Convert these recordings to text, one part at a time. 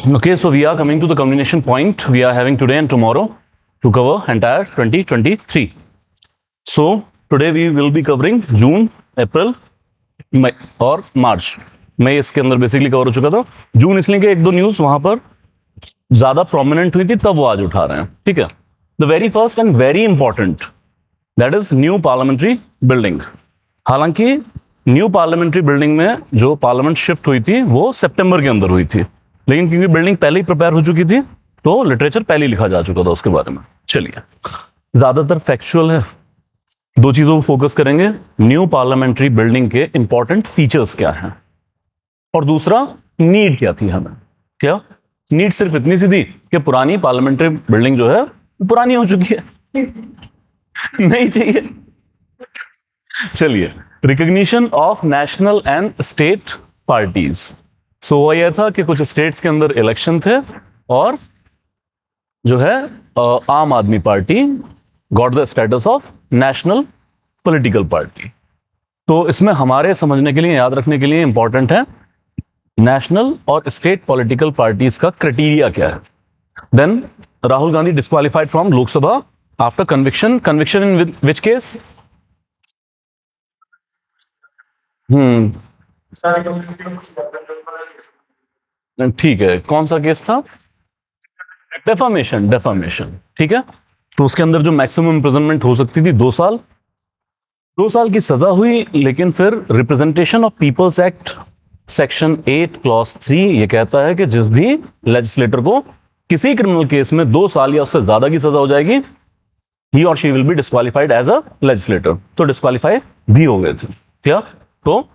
Okay, so we are coming to the culmination point we are having today and tomorrow to cover entire 2023. So today we will be covering June, April, मई और मार्च. मई इसके अंदर basically cover हो चुका था. जून इसलिए कि एक दो न्यूज वहां पर ज्यादा प्रोमिनेंट हुई थी, तब वो आज उठा रहे हैं. ठीक है. The very first and very important, that is new parliamentary building. हालांकि न्यू पार्लियामेंट्री बिल्डिंग में जो पार्लियामेंट शिफ्ट हुई थी वो सितंबर के अंदर हुई थी, लेकिन क्योंकि बिल्डिंग पहले ही प्रिपेयर हो चुकी थी तो लिटरेचर पहले ही लिखा जा चुका था उसके बारे में. चलिए, ज्यादातर फैक्चुअल है. दो चीजों को फोकस करेंगे. न्यू पार्लियामेंट्री बिल्डिंग के इंपॉर्टेंट फीचर्स क्या हैं, और दूसरा नीड क्या थी हमें. क्या नीड सिर्फ इतनी सी थी कि पुरानी पार्लियामेंट्री बिल्डिंग जो है पुरानी हो चुकी है, नहीं चाहिए. चलिए, recognition of national and state parties. So हुआ यह था कि कुछ स्टेट्स के अंदर इलेक्शन थे और जो है आम Aadmi party got the status of national political party. तो इसमें हमारे समझने के लिए, याद रखने के लिए इंपॉर्टेंट है नेशनल और स्टेट पॉलिटिकल पार्टीज का क्राइटेरिया क्या है. Then Rahul Gandhi disqualified from Lok Sabha after conviction. Conviction in which case? ठीक है, कौन सा केस था? डेफामेशन. डेफामेशन, ठीक है. तो उसके अंदर जो मैक्सिमम इम्प्रिजनमेंट हो सकती थी 2 साल. 2 साल की सजा हुई, लेकिन फिर representation of peoples act section 8 clause 3 ये कहता है कि जिस भी लेजिस्लेटर को किसी क्रिमिनल केस में 2 साल या उससे ज्यादा की सजा हो जाएगी, ही और she will be disqualified as a legislator. तो डिस्क्वालिफाई भी हो गए थे. क्या? तो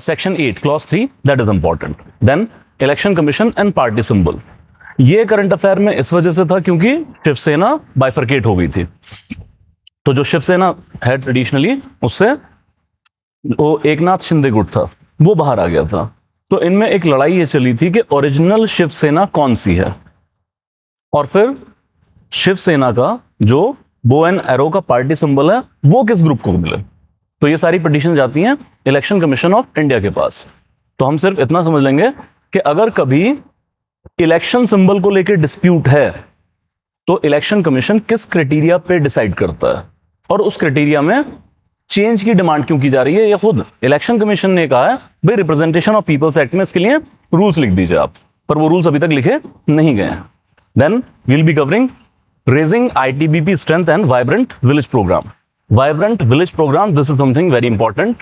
section 8 clause 3 that is important. Then election commission and party symbol. ये करंट अफेयर में इस वजह से था क्योंकि शिवसेना बाइफरकेट हो गई थी. तो जो शिवसेना है ट्रेडिशनली, उससे वो एकनाथ शिंदे गुट था, वो बाहर आ गया था. तो इनमें एक लड़ाई ये चली थी कि ओरिजिनल शिवसेना कौन सी है, और फिर शिवसेना का जो बो एंड एरो का पार्टी सिंबल है वो किस ग्रुप को मिले. तो ये सारी पिटीशन जाती हैं इलेक्शन कमीशन ऑफ इंडिया के पास. तो हम सिर्फ इतना समझ लेंगे कि अगर कभी इलेक्शन सिंबल को लेकर डिस्प्यूट है तो इलेक्शन कमीशन किस क्राइटेरिया पे डिसाइड करता है, और उस क्राइटेरिया में चेंज की डिमांड क्यों की जा रही है. या खुद इलेक्शन कमीशन ने कहा है भाई रिप्रेजेंटेशन ऑफ पीपल्स एक्ट में इसके लिए रूल्स लिख दीजिए आप, पर वो रूल्स अभी तक लिखे नहीं गए हैं. Then we'll be covering raising ITBP strength and vibrant village programme. Vibrant village programme, this is something very important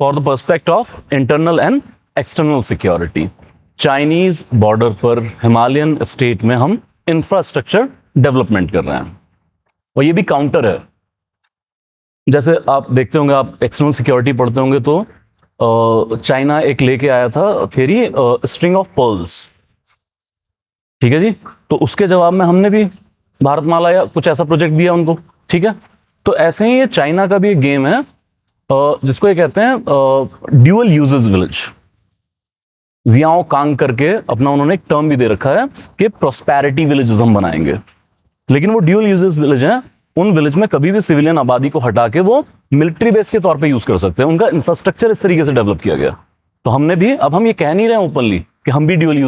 for the perspective of internal and external security. Chinese border पर हिमालयन स्टेट में हम infrastructure development कर रहे हैं, और ये भी counter है. जैसे आप देखते होंगे, आप एक्सटर्नल सिक्योरिटी पढ़ते होंगे, तो चाइना एक लेके आया था थ्योरी स्ट्रिंग ऑफ पर्ल्स. ठीक है जी. तो उसके जवाब में हमने भी भारतमाला या कुछ ऐसा प्रोजेक्ट दिया उनको. ठीक है. तो ऐसे ही ये चाइना का भी एक गेम है जिसको ये कहते हैं dual uses village. Xiaokang करके अपना उन्होंने एक टर्म भी दे रखा है कि प्रोस्पेरिटी विलेजेस हम बनाएंगे. लेकिन वो ड्यूअल यूजेस विलेज हैं, उन विलेज में कभी भी सिविलियन आबादी को हटा के वो मिलिट्री बेस के तौर पे यूज कर सकते हैं. उनका इंफ्रास्ट्रक्चर इस तरीके से डेवलप किया गया. तो हमने भी, अब हम ये कह नहीं रहे हैं ओपनली कि हम भी ड्यूअल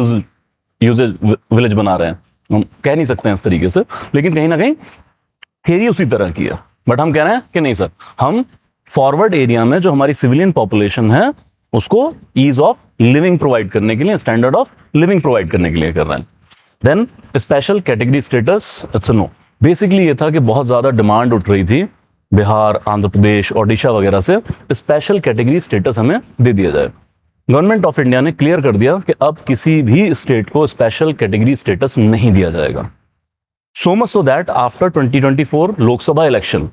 यूजेज विलेज बना रहे हैं, हम कह नहीं सकते हैं इस तरीके से, लेकिन कहीं ना कहीं थियरी उसी तरह की है. बट हम कह रहे हैं कि नहीं सर, हम फॉरवर्ड एरिया में जो हमारी सिविलियन पॉपुलेशन है उसको ईज ऑफ लिविंग प्रोवाइड करने के लिए, स्टैंडर्ड ऑफ लिविंग प्रोवाइड करने के लिए कर रहे हैं. Then special category status, it's no. Basically ये था कि बहुत ज्यादा डिमांड उठ रही थी बिहार, आंध्र प्रदेश, ओडिशा वगैरह से, स्पेशल कैटेगरी स्टेटस हमें दे दिया जाए. गवर्नमेंट ऑफ इंडिया ने क्लियर कर दिया कि अब किसी भी स्टेट को स्पेशल कैटेगरी स्टेटस नहीं दिया जाएगा. So much so that after 2024 Lok Sabha election,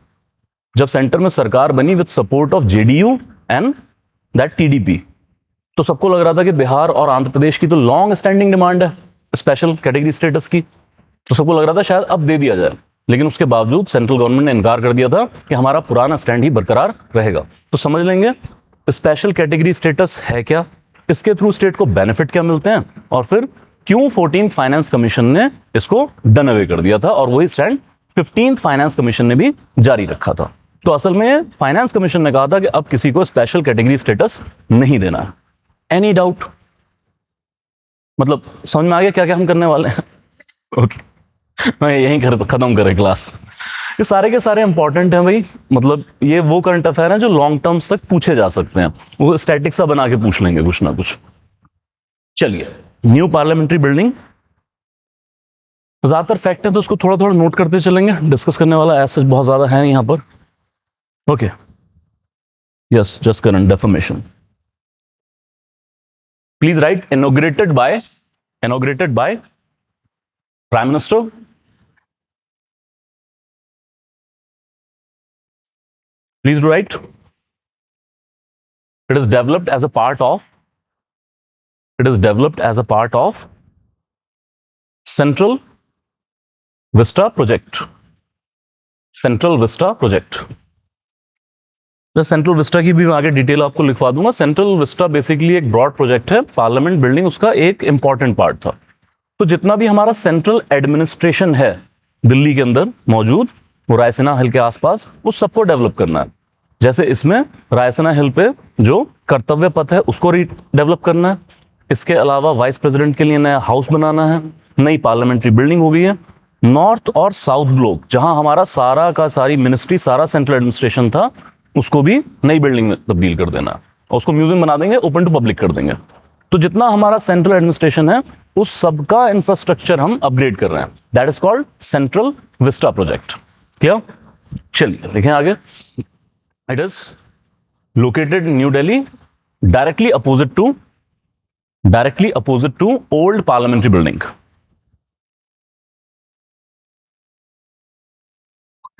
जब सेंटर में सरकार बनी with support of JDU and that TDP, तो सबको लग रहा था कि बिहार और आंध्र प्रदेश की तो लॉन्ग स्टैंडिंग डिमांड है स्पेशल कैटेगरी स्टेटस की, तो सबको लग रहा था शायद अब दे दिया जाए. लेकिन उसके बावजूद सेंट्रल गवर्नमेंट ने इनकार कर दिया था कि हमारा पुराना स्टैंड ही बरकरार रहेगा. तो समझ लेंगे स्पेशल कैटेगरी स्टेटस है क्या, इसके थ्रू स्टेट को बेनिफिट क्या मिलते हैं, और फिर क्यों 14th फाइनेंस कमीशन ने इसको डन अवे कर दिया था, और वही स्टैंड 15th फाइनेंस कमीशन ने भी जारी रखा था. तो असल में फाइनेंस कमीशन ने कहा था कि अब किसी को स्पेशल कैटेगरी स्टेटस नहीं देना है. Any doubt? मतलब समझ में आ गया क्या क्या हम करने वाले हैं? ओके, मैं यहीं खत्म करें क्लास। ये सारे के सारे इंपॉर्टेंट हैं भाई, मतलब ये वो करंट अफेयर हैं जो लॉन्ग टर्म्स तक पूछे जा सकते हैं, वो स्टैटिक सा बना के पूछ लेंगे कुछ ना कुछ। चलिए, न्यू पार्लियामेंट्री बिल्डिंग, ज्यादातर फैक्ट है तो उसको थोड़ा थोड़ा नोट करते चलेंगे, डिस्कस करने वाला ऐसा बहुत ज्यादा है यहां पर। Okay, yes, just current deformation. Please write inaugurated by prime minister, please do write. It is developed as a part of. It is developed as a part of Central Vista project. Central Vista project. Central Vista की भी मैं आगे detail आपको लिखवा दूंगा। Central Vista basically एक broad project है, parliament building उसका एक इंपॉर्टेंट पार्ट था। तो जितना भी हमारा सेंट्रल एडमिनिस्ट्रेशन है दिल्ली के अंदर मौजूद, वो रायसीना हिल के आसपास, उस सबको डेवलप करना है। जैसे इसमें रायसीना हिल पे जो कर्तव्य पथ है उसको रीडेवलप करना है। इसके अलावा वाइस प्रेसिडेंट के लिए नया हाउस बनाना है, नई पार्लियामेंट्री बिल्डिंग हो गई है। नॉर्थ और साउथ ब्लॉक जहां हमारा सारा का सारी मिनिस्ट्री, सारा सेंट्रल एडमिनिस्ट्रेशन था, उसको भी नई बिल्डिंग में तब्दील कर देना और उसको म्यूजियम बना देंगे, ओपन टू पब्लिक कर देंगे। तो जितना हमारा सेंट्रल एडमिनिस्ट्रेशन है उस सबका इंफ्रास्ट्रक्चर हम अपग्रेड कर रहे हैं। That is called central vista project. Clear? चलिए देखें आगे। It is located in New Delhi, directly opposite to old parliamentary building.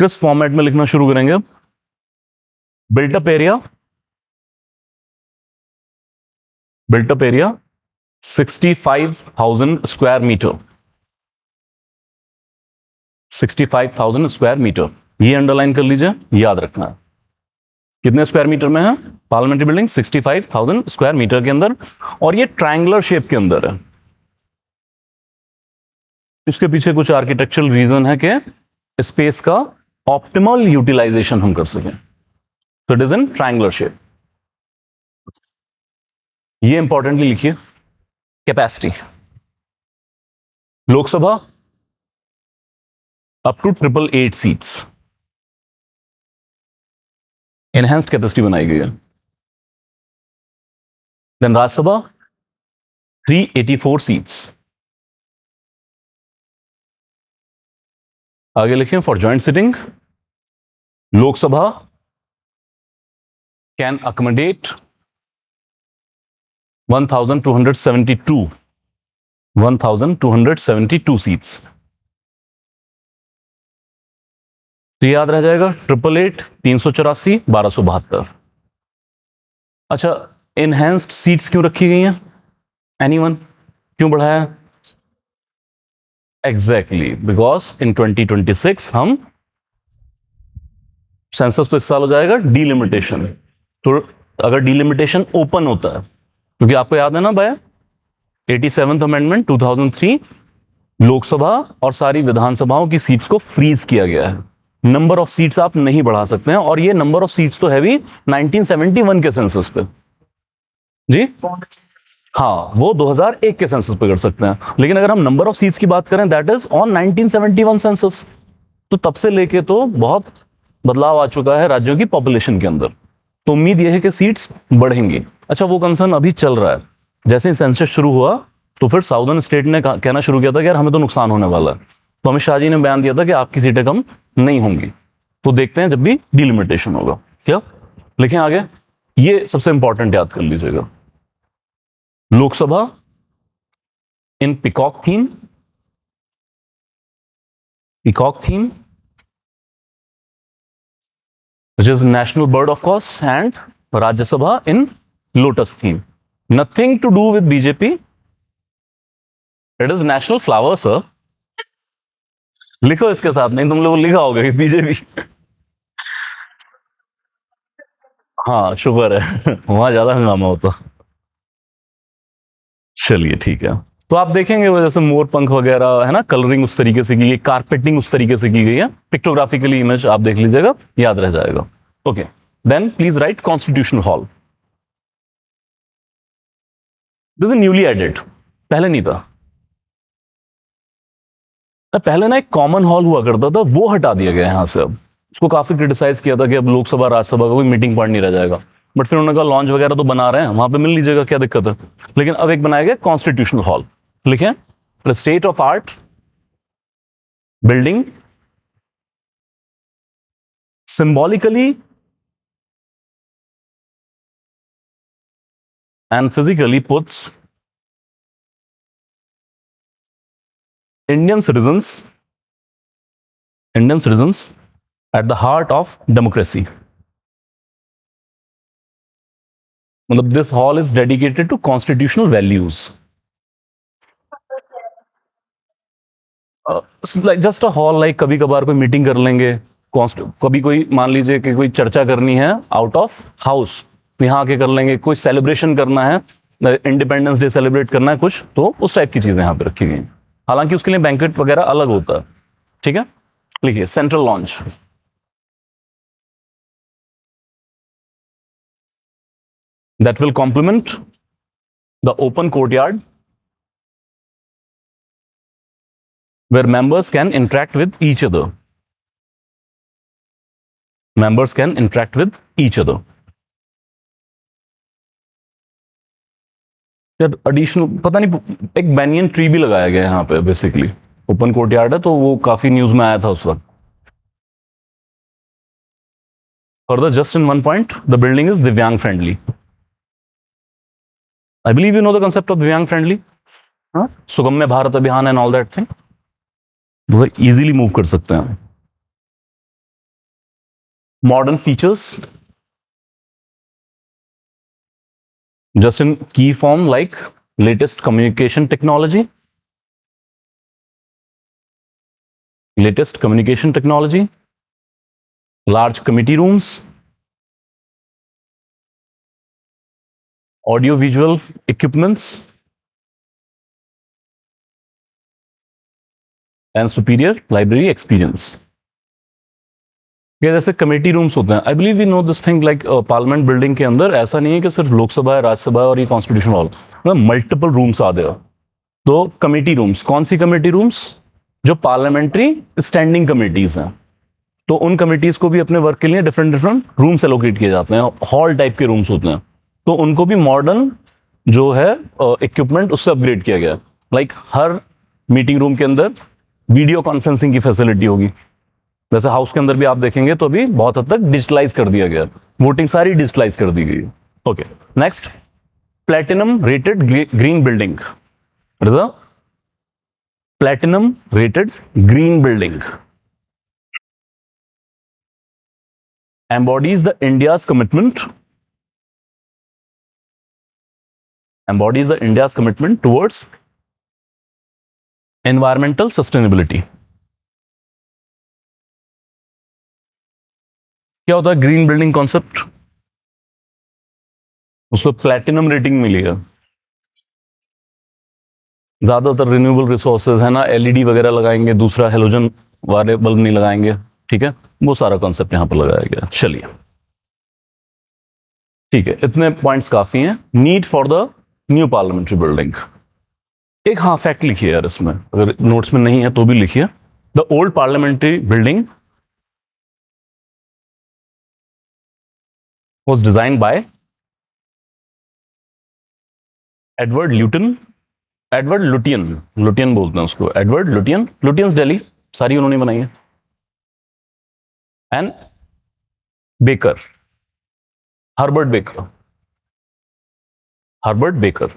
किस फॉर्मेट में लिखना शुरू करेंगे? Built up area 65,000 square metre. 65,000 square metre, ये अंडरलाइन कर लीजिए, याद रखना है। कितने स्क्वायर मीटर में है पार्लियामेंट्री बिल्डिंग? 65,000 स्क्वायर मीटर के अंदर, और ये ट्रायंगुलर शेप के अंदर है। इसके पीछे कुछ आर्किटेक्चरल रीजन है कि स्पेस का ऑप्टिमल यूटिलाइजेशन हम कर सकें। तो it is in triangular shape. ये इंपॉर्टेंटली लिखिए। Capacity Lok Sabha up to 888 seats, enhanced capacity बनाई गई है। Then Rajya Sabha 384 seats. आगे लिखें, for joint sitting Lok Sabha can accommodate 1272 seats. तो याद रह जाएगा 888, 384, 1272। अच्छा, एनहेंस्ड सीट्स क्यों रखी गई हैं? एनीवन? क्यों बढ़ाया? एग्जैक्टली, बिकॉज इन 2026 हम सेंसस तो इस साल हो जाएगा डीलिमिटेशन। तो अगर डीलिमिटेशन ओपन होता है, क्योंकि आपको याद है ना बाय 87th अमेंडमेंट 2003 लोकसभा और सारी विधानसभाओं की सीट्स को फ्रीज किया गया है। नंबर ऑफ सीट्स आप नहीं बढ़ा सकते हैं, और ये नंबर ऑफ सीट्स तो है भी 1971 के सेंसस पे जी। हाँ, वो 2001 के सेंसस पे कर सकते हैं, लेकिन अगर हम नंबर ऑफ सीट्स की बात करें दैट इज ऑन 1971 सेंसस। तो तब से लेके तो बहुत बदलाव आ चुका है राज्यों की पॉपुलेशन के अंदर। तो उम्मीद यह है कि सीट्स बढ़ेंगी। अच्छा, वो कंसर्न अभी चल रहा है। जैसे ही सेंसस शुरू हुआ तो फिर साउदर्न स्टेट ने कहना शुरू किया था कि यार हमें तो नुकसान होने वाला है। तो अमित शाह जी ने बयान दिया था कि आपकी सीटें कम नहीं होंगी। तो देखते हैं जब भी डिलिमिटेशन होगा। क्या लिखें आगे? ये सबसे इंपॉर्टेंट याद कर लीजिएगा। Lok Sabha in peacock theme, which is national bird of course, and Rajya Sabha in lotus theme. Nothing to do with BJP. It is national flower, sir. लिखो इसके साथ, नहीं तुम लोग लिखा होगा कि बीजेपी। हाँ, शुक्र है वहां ज्यादा हंगामा होता। चलिए ठीक है। तो आप देखेंगे वो जैसे मोर पंख वगैरह है ना, कलरिंग उस तरीके से की गई, कारपेटिंग उस तरीके से की गई है। पिक्टोग्राफिकली इमेज आप देख लीजिएगा, याद रह जाएगा। Okay, then please write constitution hall. This is newly added. पहले नहीं था। पहले ना एक कॉमन हॉल हुआ करता था, वो हटा दिया गया यहां से। अब उसको काफी क्रिटिसाइज किया था कि अब लोकसभा राज्यसभा का कोई मीटिंग पॉइंट नहीं रह जाएगा, बट फिर उन्होंने कहा लॉन्च वगैरह तो बना रहे हैं, वहां पे मिल लीजिएगा, क्या दिक्कत है। लेकिन अब एक बनाया गया कॉन्स्टिट्यूशनल हॉल, लिखे the state of art building symbolically and physically puts Indian citizens at the heart of democracy. मतलब this hall is dedicated to constitutional values. Like just a hall, like कभी कभार कोई मीटिंग कर लेंगे, कभी कोई मान लीजिए कि कोई चर्चा करनी है आउट ऑफ हाउस, तो यहाँ आके कर लेंगे। कोई सेलिब्रेशन करना है, इंडिपेंडेंस डे सेलिब्रेट करना है कुछ, तो उस टाइप की चीजें यहाँ पे रखी गई। हालांकि उसके लिए बैंक्वेट वगैरह अलग होता है, ठीक है। लिखिए central launch, that will complement the open courtyard where members can interact with each other. Members can interact with each other. यार एडिशनल पता नहीं, एक बैनियन ट्री भी लगाया गया है यहाँ पे। बेसिकली ओपन कोर्टयार्ड है, तो वो काफी न्यूज में आया था उस वक्त। Further, just in one point, the building is Divyang friendly. I believe you know the concept of Divyang friendly. सुगम्य भारत अभियान and all that thing. वो easily move कर सकते हैं। Modern features, just in key form like latest communication technology, large committee rooms, audio visual equipments, and superior library experience. जैसे committee rooms होते हैं, I believe you know this thing, like parliament building के अंदर ऐसा नहीं है कि सिर्फ लोकसभा है, राज्यसभा है और ये constitution hall, multiple rooms are there. तो कमेटी रूम्स, कौन सी कमेटी रूम्स? जो पार्लियामेंट्री स्टैंडिंग कमेटीज हैं, तो उन कमेटीज को भी अपने वर्क के लिए डिफरेंट रूम्स एलोकेट किए जाते हैं, हॉल टाइप के रूम्स होते हैं। तो उनको भी मॉडर्न जो है इक्विपमेंट उससे अपग्रेड किया गया। लाइक हर मीटिंग रूम के अंदर वीडियो कॉन्फ्रेंसिंग की फैसिलिटी होगी। जैसे हाउस के अंदर भी आप देखेंगे तो अभी बहुत हद तक डिजिटलाइज कर दिया गया, वोटिंग सारी डिजिटलाइज कर दी गई। Okay, next, platinum rated green building. Platinum rated green building embodies the India's commitment towards environmental sustainability. क्या होता है ग्रीन बिल्डिंग कॉन्सेप्ट? उसको प्लैटिनम रेटिंग मिली है। ज्यादातर रिन्यूएबल रिसोर्सेज है ना, एलईडी वगैरह लगाएंगे, दूसरा हेलोजन वाले बल्ब नहीं लगाएंगे, ठीक है। वो सारा कॉन्सेप्ट यहां पर लगाया गया। चलिए ठीक है, इतने पॉइंट्स काफी हैं। Need for the new parliamentary building. एक हाँ फैक्ट लिखिए यार इसमें, अगर नोट्स में नहीं है तो भी लिखिए। The old parliamentary building was designed by Edward Lutyens बोलते हैं उसको, एडवर्ड लुटियन, लुटियंस दिल्ली सारी उन्होंने बनाई है। And baker, Herbert baker.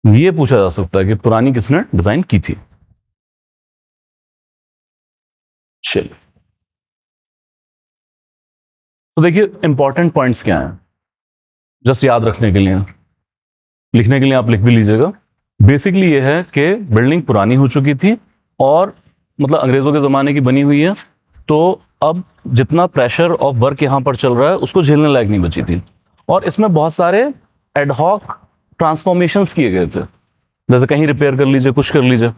ये पूछा जा सकता है कि पुरानी किसने डिजाइन की थी। चलिए तो देखिए इंपॉर्टेंट पॉइंट्स क्या हैं, जस्ट याद रखने के लिए, लिखने के लिए आप लिख भी लीजिएगा। बेसिकली ये है कि बिल्डिंग पुरानी हो चुकी थी और मतलब अंग्रेजों के ज़माने की बनी हुई है, तो अब जितना प्रेशर ऑफ वर्क यहाँ पर चल रहा है उसको झेलने लायक नहीं बची थी। और इसमें बहुत सारे एडहॉक ट्रांसफॉर्मेशंस किए गए थे, जैसे कहीं रिपेयर कर लीजिए, कुछ कर लीजिए।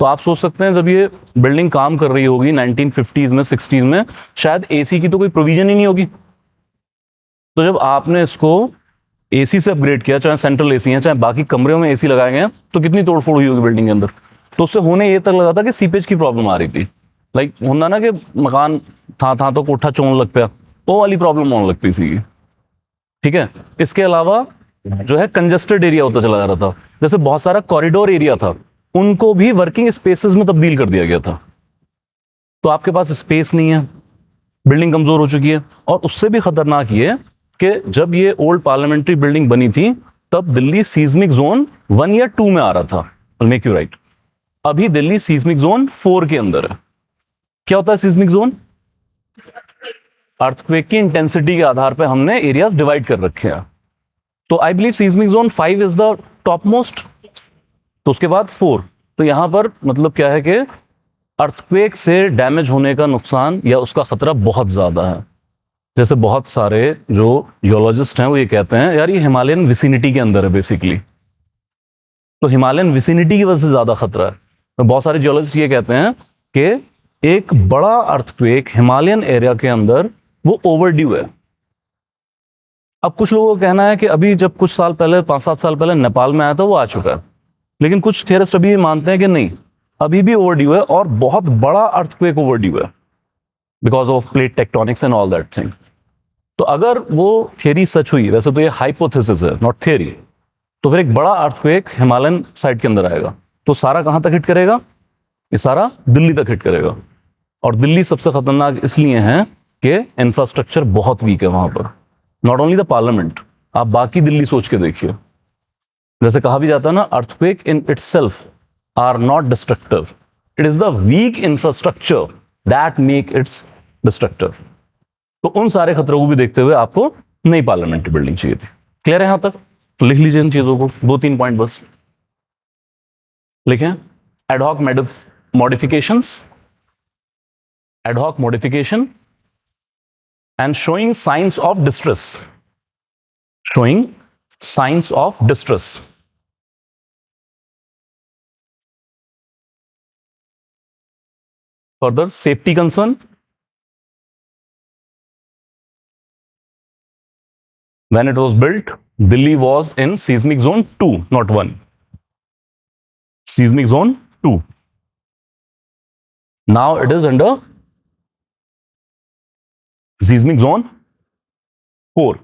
तो आप सोच सकते हैं जब ये बिल्डिंग काम कर रही होगी 1950s में 60s में, शायद एसी की तो कोई प्रोविजन ही नहीं होगी। तो जब आपने इसको एसी से अपग्रेड किया, चाहे सेंट्रल एसी है, चाहे बाकी कमरों में एसी लगाए गए हैं, तो कितनी तोड़फोड़ हुई होगी बिल्डिंग के अंदर। तो उससे होने ये तक लगा था कि सीपेज की प्रॉब्लम आ रही थी। लाइक होना ना कि मकान था तो कोठा चोन लग पाया, वो वाली प्रॉब्लम होने लगती थी। ठीक है। इसके अलावा जो है कंजेस्टेड एरिया होता चला जा रहा था, जैसे बहुत सारा कॉरिडोर एरिया था, उनको भी वर्किंग स्पेसेस में तब्दील कर दिया गया था। तो आपके पास स्पेस नहीं है, बिल्डिंग कमजोर हो चुकी है। और उससे भी खतरनाक ये कि जब ये ओल्ड पार्लियामेंट्री बिल्डिंग बनी थी, तब दिल्ली सीज्मिक जोन 1 या 2 में आ रहा था। Make you right. अभी दिल्ली सीज्मिक जोन 4 के अंदर है। क्या होता है सीज्मिक जोन? अर्थक्वेक की इंटेंसिटी के आधार पर हमने एरियाज डिवाइड कर रखे हैं। तो I believe seismic zone 5 is the top most, तो उसके बाद 4। तो यहां पर मतलब क्या है कि अर्थक्वेक से डैमेज होने का नुकसान या उसका खतरा बहुत ज्यादा है। जैसे बहुत सारे जो जियोलॉजिस्ट हैं वो ये कहते हैं यार ये हिमालयन विसिनिटी के अंदर है बेसिकली, तो हिमालयन विसिनिटी की वजह से ज्यादा खतरा है। तो बहुत सारे जियोलॉजिस्ट ये कहते हैं कि एक बड़ा अर्थक्वेक हिमालयन एरिया के अंदर वो ओवरड्यू है। अब कुछ लोगों का कहना है कि अभी जब कुछ साल पहले 5-7 साल पहले नेपाल में आया था वो आ चुका है, लेकिन कुछ थियरिस्ट अभी मानते हैं कि नहीं, अभी भी ओवरड्यू है और बहुत बड़ा अर्थक्वेक ओवरड्यू है because of plate tectonics and all that thing. तो अगर वो थियरी सच हुई, वैसे तो ये हाइपोथेसिस है नॉट थियरी, तो फिर एक बड़ा अर्थक्वेक हिमालयन साइड के अंदर आएगा, तो सारा कहां तक हिट करेगा? ये सारा दिल्ली तक हिट करेगा। और दिल्ली सबसे खतरनाक इसलिए है कि इंफ्रास्ट्रक्चर बहुत वीक है वहां पर, नॉट ओनली द पार्लियामेंट, आप बाकी दिल्ली सोच के देखिए। जैसे कहा भी जाता है ना, earthquake in itself are not destructive, it is the weak infrastructure that make its destructive. तो उन सारे खतरों को भी देखते हुए आपको नई पार्लियामेंट्री बिल्डिंग चाहिए थी। क्लियर है यहां तक? तो लिख लीजिए इन चीजों को, 2-3 पॉइंट बस लिखें। Ad hoc modifications, ad hoc modification and showing science of distress, showing signs of distress. Further, safety concern. When it was built, Delhi was in seismic zone 2, not 1. Seismic zone 2. Now it is under seismic zone 4.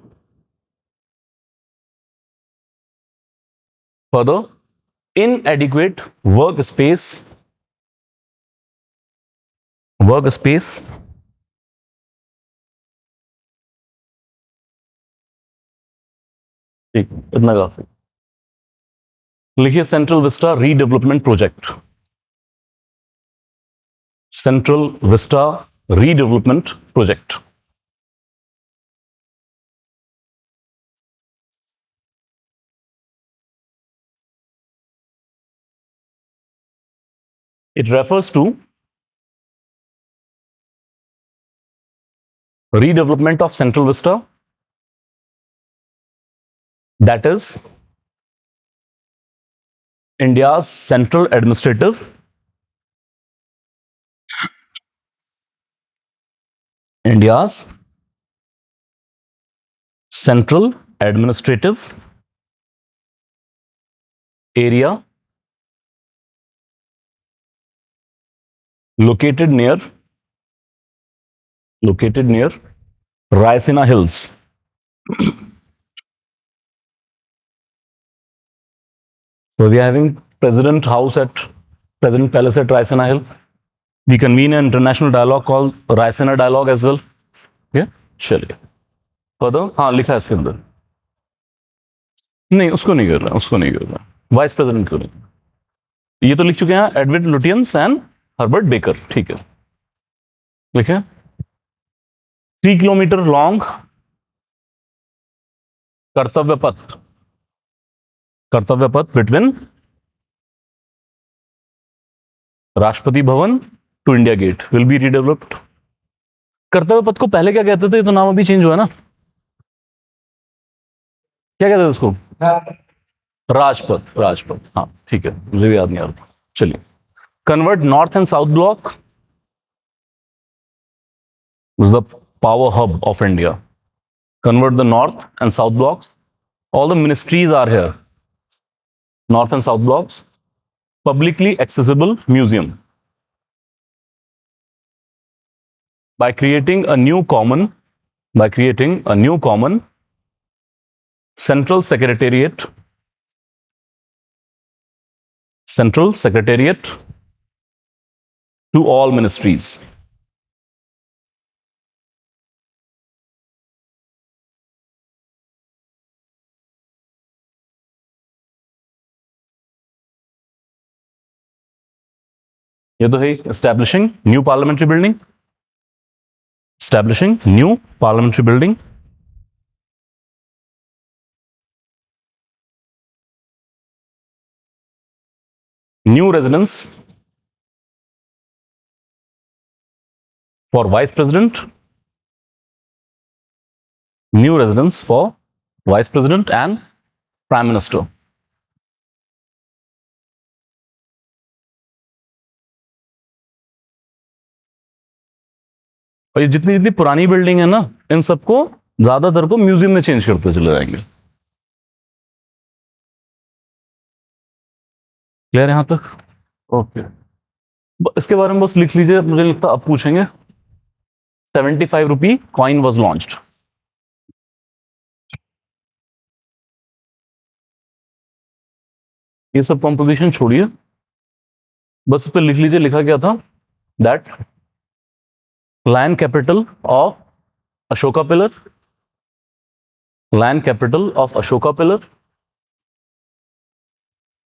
Further, inadequate workspace ठीक, इतना काफी। लिखिए central Vista redevelopment project, central Vista redevelopment project. It refers to redevelopment of Central Vista, that is India's central administrative area located near Raisina Hills. So we are having President Palace at Raisina Hill. We convene an international dialogue called Raisina Dialogue as well. Yeah, चलिए further. हाँ लिखा है इसके अंदर, नहीं उसको नहीं कर रहा, वाइस प्रेसिडेंट को नहीं। ये तो लिख चुके हैं Edward Lutyens and Herbert baker, ठीक है। लिखे 3 किलोमीटर लॉन्ग कर्तव्य पथ between Rashtrapati Bhavan to India Gate will be redeveloped. Kartavya Path को पहले क्या कहते थे? तो नाम अभी चेंज हुआ ना, क्या कहते थे उसको? राजपथ, हाँ ठीक है, मुझे भी याद नहीं आ रहा। चलिए, convert north and south block is the power hub of India. Convert the north and south blocks All the ministries are here. North and South blocks. Publicly accessible museum. By creating a new common central secretariat to all ministries. ये तो है establishing new parliamentary building. New residence for vice president. New residence for vice president and prime minister. और ये जितनी जितनी पुरानी building है ना, इन सबको ज्यादातर को म्यूजियम में चेंज करते चले जाएंगे. क्लियर यहां तक? ओके. इसके बारे में बस लिख लीजिए, मुझे लगता अब पूछेंगे. 75 रुपी कॉइन वॉज लॉन्च्ड. ये सब कॉम्पोजिशन छोड़िए, बस इस पे लिख लीजिए लिखा क्या था. That land capital of Ashoka pillar,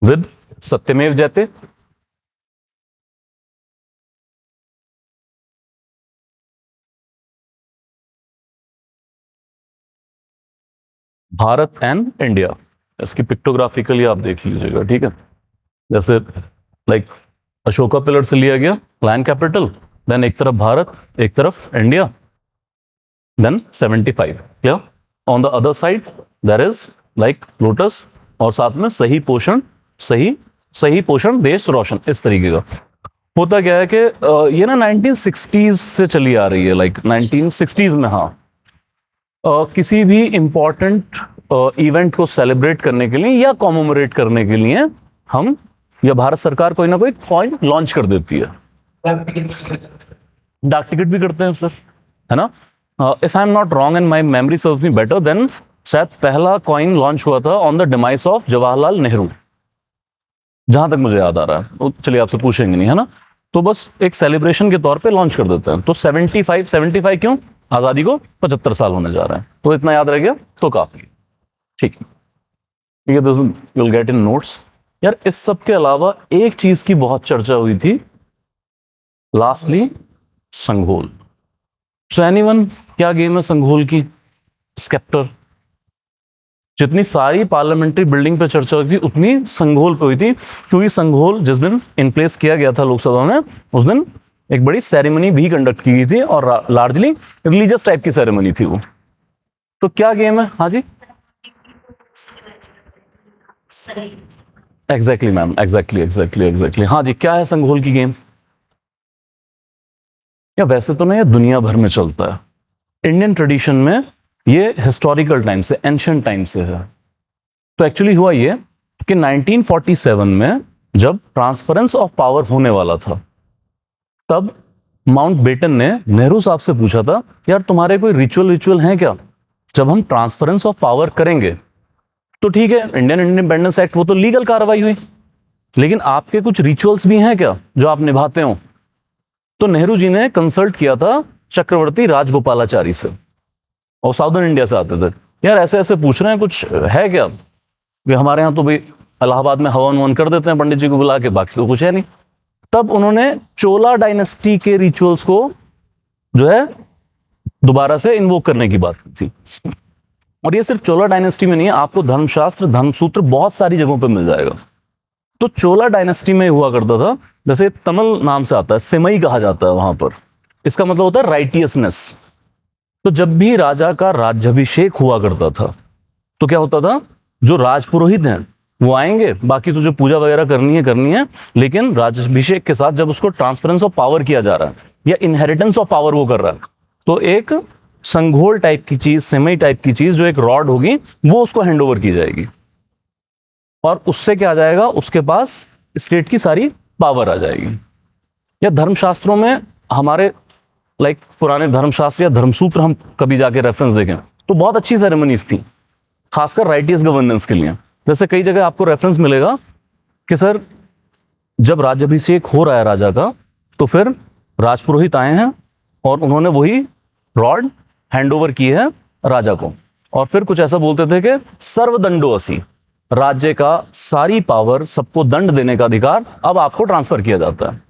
with Satyamev Jayate, Bharat and India. इसकी पिक्टोग्राफिकली आप देख लीजिएगा, ठीक है. जैसे लाइक अशोका पिलर से लिया गया लैंड कैपिटल, देन एक तरफ भारत, एक तरफ इंडिया, देन 75. क्या on the other side there is like lotus, और साथ में सही पोषण, सही पोषण देश रोशन. इस तरीके का होता क्या है कि ये ना 1960s से चली आ रही है. लाइक 1960s में, हाँ, किसी भी इंपॉर्टेंट इवेंट को सेलिब्रेट करने के लिए या कॉमेमोरेट करने के लिए हम या भारत सरकार कोई ना कोई कॉइन लॉन्च कर देती है. डाक टिकट भी करते हैं सर, है ना. If I am not wrong and my memory serves me better, then शायद पहला कॉइन लॉन्च हुआ था on the demise of Jawaharlal Nehru, जहां तक मुझे याद आ रहा है. चलिए आपसे पूछेंगे नहीं, है ना. तो बस एक सेलिब्रेशन के तौर पे लॉन्च कर देते हैं. तो 75 क्यों? आजादी को 75 साल होने जा रहे हैं, तो इतना याद रह गया तो काफी. ठीक है, this you will get in notes. यार इस सब के अलावा एक चीज की बहुत चर्चा हुई थी लास्टली, संघोल. सो एनीवन, क्या गेम है संघोल की? स्केप्टर. जितनी सारी पार्लियामेंट्री बिल्डिंग पे चर्चा हुई थी उतनी संघोल पे हुई थी, क्योंकि संघोल जिस दिन इन प्लेस किया गया था लोकसभा में, उस दिन एक बड़ी सेरेमनी भी कंडक्ट की गई थी और लार्जली रिलीजियस टाइप की सेरेमनी थी वो. तो क्या गेम है? हाँ जी, एग्जैक्टली मैम, एग्जैक्टली. हाँ जी, क्या है संघोल की गेम? या वैसे तो ना ये दुनिया भर में चलता है, इंडियन ट्रेडिशन में ये हिस्टोरिकल टाइम से, एंशिएंट टाइम से है. तो एक्चुअली हुआ ये कि 1947 में जब ट्रांसफरेंस ऑफ पावर होने वाला था, तब माउंटबेटन ने नेहरू साहब से पूछा था, यार तुम्हारे कोई रिचुअल हैं क्या? जब हम ट्रांसफरेंस ऑफ पावर करेंगे तो ठीक है, इंडियन इंडिपेंडेंस एक्ट वो तो लीगल कार्रवाई हुई, लेकिन आपके कुछ रिचुअल्स भी हैं क्या जो आप निभाते हो? तो नेहरू जी ने कंसल्ट किया था चक्रवर्ती राजगोपालाचारी से, और साउदर्न इंडिया से आते थे. यार ऐसे ऐसे पूछ रहे हैं, कुछ है क्या? कि हमारे यहाँ तो भाई इलाहाबाद में हवन वन कर देते हैं पंडित जी को बुला के, बाकी तो कुछ है नहीं. तब उन्होंने चोला डायनेस्टी के रिचुअल्स को जो है दोबारा से इन्वोक करने की बात की थी. और ये सिर्फ चोला डायनेस्टी में नहीं है, आपको धर्मशास्त्र, धर्मसूत्र बहुत सारी जगहों पे मिल जाएगा. तो चोला डायनेस्टी में हुआ करता था, जैसे तमिल नाम से आता है, सेमई कहा जाता है वहां पर. इसका मतलब होता है राइटियसनेस. तो जब भी राजा का राज्याभिषेक हुआ करता था तो क्या होता था, जो राजपुरोहित हैं वो आएंगे, बाकी तो जो पूजा वगैरह करनी है, लेकिन राज्याभिषेक के साथ जब उसको ट्रांसफरेंस ऑफ पावर किया जा रहा है या इनहेरिटेंस ऑफ पावर वो कर रहा है, तो एक संघोल टाइप की चीज, सेमी टाइप की चीज जो एक रॉड होगी, वो उसको हैंड ओवर की जाएगी और उससे क्या आ जाएगा, उसके पास स्टेट की सारी पावर आ जाएगी। या धर्मशास्त्रों में हमारे पुराने धर्मशास्त्र या धर्मसूत्र हम कभी जाके रेफरेंस देखें तो बहुत अच्छी सेरेमनीज थी, खासकर राइटियस गवर्नेंस के लिए। जैसे कई जगह आपको रेफरेंस मिलेगा कि सर जब राज्याभिषेक हो रहा है राजा का, तो फिर राजपुरोहित आए हैं और उन्होंने वही रॉड हैंड ओवर की है राजा को, और फिर कुछ ऐसा बोलते थे कि सर्वदंडो असी, राज्य का सारी पावर, सबको दंड देने का अधिकार अब आपको ट्रांसफर किया जाता है।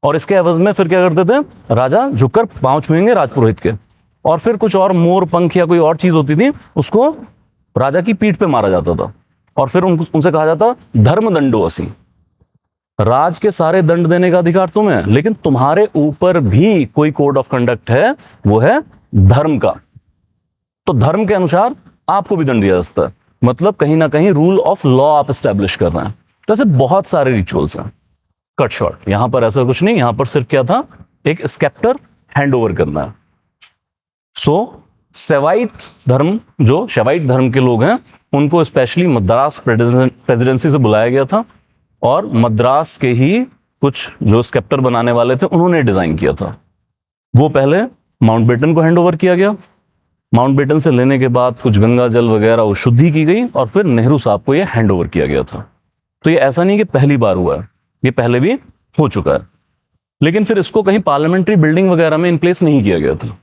और इसके एवज में फिर क्या करते थे, राजा झुककर पांव छुएंगे राजपुरोहित के, और फिर कुछ और मोर पंख या कोई और चीज होती थी, उसको राजा की पीठ पे मारा जाता था और फिर उनसे कहा जाता धर्मदंडो असी, राज के सारे दंड देने का अधिकार तुम्हें है, लेकिन तुम्हारे ऊपर भी कोई कोड ऑफ कंडक्ट है, वो है धर्म का। तो धर्म के अनुसार आपको भी दंड दिया जा सकता है, मतलब कहीं ना कहीं रूल ऑफ लॉ आप स्टैब्लिश कर रहे हैं। तो ऐसे बहुत सारे रिचुअल्स हैं। कट शॉर्ट, यहां पर ऐसा कुछ नहीं, यहां पर सिर्फ क्या था, एक स्केप्टर हैंड ओवर करना है। सो सेवाइट धर्म, जो शेवाइट धर्म के लोग हैं, उनको स्पेशली मद्रास प्रेसिडेंसी से बुलाया गया था और मद्रास के ही कुछ जो स्केप्टर बनाने वाले थे उन्होंने डिजाइन किया था। वो पहले माउंटबेटन को हैंड ओवर किया गया, माउंटबेटन से लेने के बाद कुछ गंगा जल वगैरह वो शुद्धि की गई और फिर नेहरू साहब को ये हैंड ओवर किया गया था। तो ये ऐसा नहीं कि पहली बार हुआ है, ये पहले भी हो चुका है, लेकिन फिर इसको कहीं पार्लियामेंट्री बिल्डिंग वगैरह में इन प्लेस नहीं किया गया था।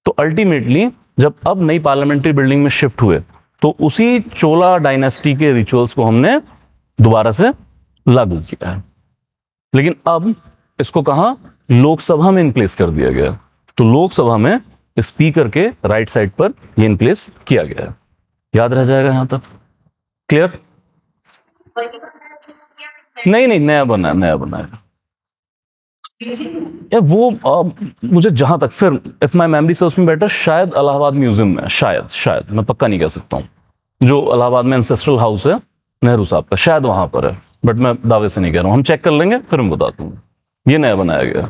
तो अल्टीमेटली जब अब नई पार्लियामेंट्री बिल्डिंग में शिफ्ट हुए तो उसी चोला डायनेस्टी के रिचुअल्स को हमने दोबारा से लागू किया है, लेकिन अब इसको कहां, लोकसभा में इन प्लेस कर दिया गया। तो लोकसभा में स्पीकर के राइट साइड पर ये इन प्लेस किया गया है। याद रह जाएगा यहां तक? क्लियर? नहीं नहीं, नया बना, नया बनाया या वो मुझे जहां तक, फिर if my memory serves me better, शायद इलाहाबाद म्यूजियम में, शायद शायद, मैं पक्का नहीं कह सकता हूं। जो इलाहाबाद में एंसेस्ट्रल हाउस है नेहरू साहब का, शायद वहां पर है, बट मैं दावे से नहीं कह रहा हूं, हम चेक कर लेंगे फिर मैं बता दूंगा। ये नया बनाया गया,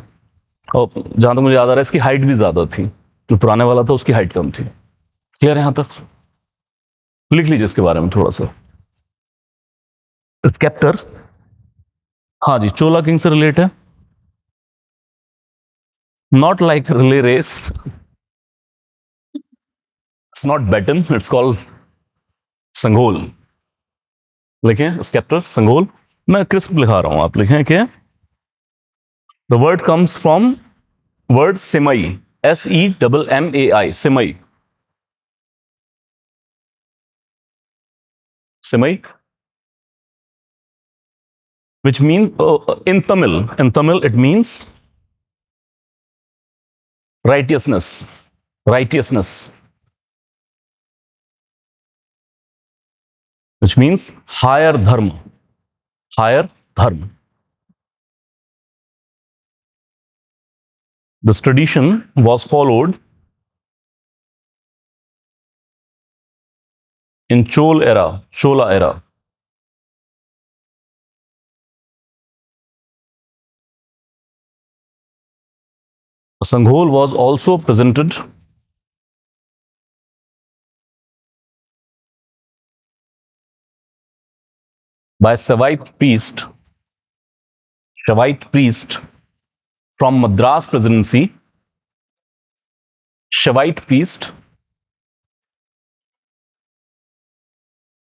और जहां तक मुझे याद आ रहा है इसकी हाइट भी ज्यादा थी, जो पुराने वाला था उसकी हाइट कम थी। क्लियर यहां तक? लिख लीजिए इसके बारे में थोड़ा सा। स्केप्टर, हाँ जी, चोला किंग से रिलेट है, not like relay race, it's not baton, it's called Sengol. लिखें स्केप्टर संघोल, मैं क्रिस्प लिखा रहा हूं, आप लिखें कि the word comes from word Semmai, SEMMAI, Semmai, Semmai, which means in Tamil it means righteousness, righteousness, which means higher dharma, higher dharma. This tradition was followed in Chola era. Sanghol was also presented by Shaivite priest from Madras Presidency. Shaivite priest.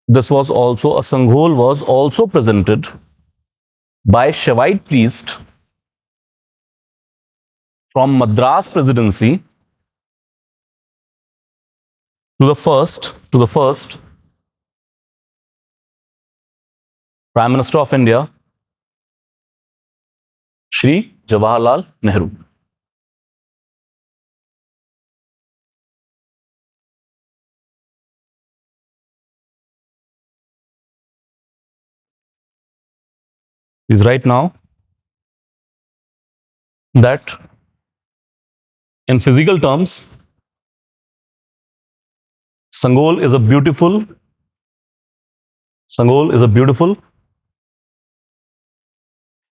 This was also, a Sanghol was also presented by Shaivite priest from Madras Presidency to the first Prime Minister of India, Shri Jawaharlal Nehru. Is right now that in physical terms, Sanghol is a beautiful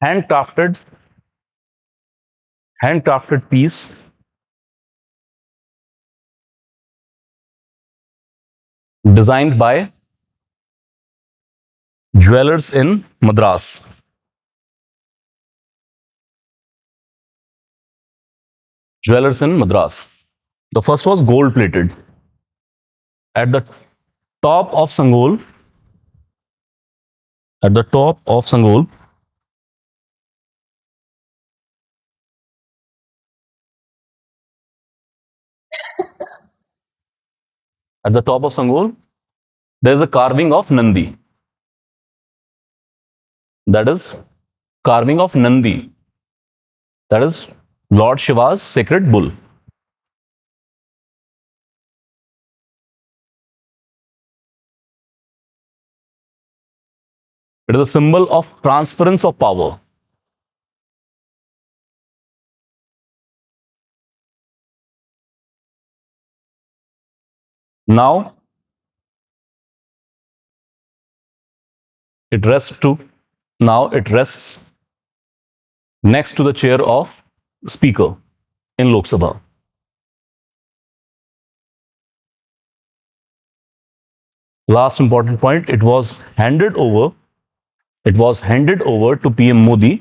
handcrafted piece designed by jewellers in Madras. Jewelers in Madras. The first was gold plated. At the top of Sangol, at the top of Sangol, at the top of Sangol, there is a carving of Nandi. That is carving of Nandi. That is Lord Shiva's sacred bull. It is a symbol of transference of power. Now it rests to now it rests next to the chair of speaker in Lok Sabha. Last important point, it was handed over to PM Modi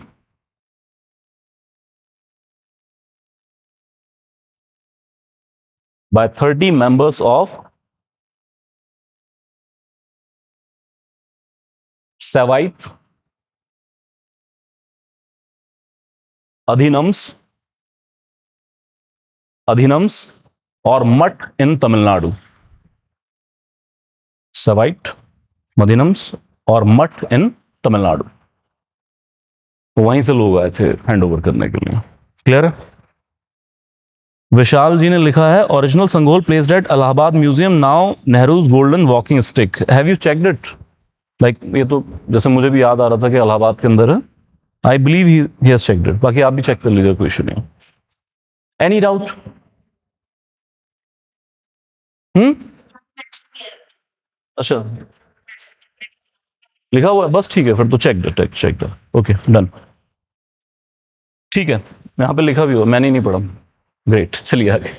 by 30 members of Savait अधिनम्स अधिनम्स और मठ इन तमिलनाडु. सवाइट, मधिनम्स और मठ इन तमिलनाडु. तो वहीं से लोग आए थे हैंड ओवर करने के लिए. क्लियर है? विशाल जी ने लिखा है original Sengol placed at Allahabad museum, now Nehru's golden walking stick. Have you checked it? Like ये तो जैसे मुझे भी याद आ रहा था कि इलाहाबाद के अंदर है. I believe he has checked it. बाकी आप भी चेक कर लीजिए, कोई इशू नहीं. Any doubt? अच्छा, लिखा हुआ है बस. ठीक है, फिर तो चेक. Okay, done. ठीक है, यहाँ पे लिखा भी हुआ, मैंने नहीं पढ़ा. ग्रेट, चलिए आगे.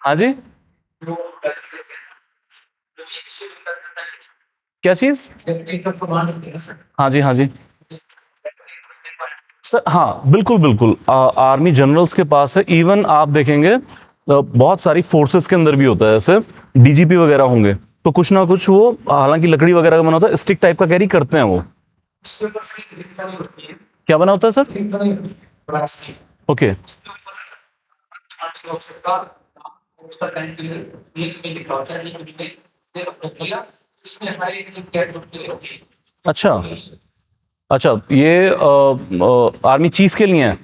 हाँ जी, क्या चीज? हाँ जी, हाँ जी सर. हाँ, बिल्कुल बिल्कुल. आर्मी जनरल्स के पास है. इवन आप देखेंगे बहुत सारी फोर्सेस के अंदर भी होता है. जैसे डीजीपी वगैरह होंगे तो कुछ ना कुछ वो, हालांकि लकड़ी वगैरह का बना होता है, स्टिक टाइप का कैरी करते हैं वो. क्या बना होता है सर? ओके. अच्छा, अच्छा, ये आर्मी चीफ के लिए है.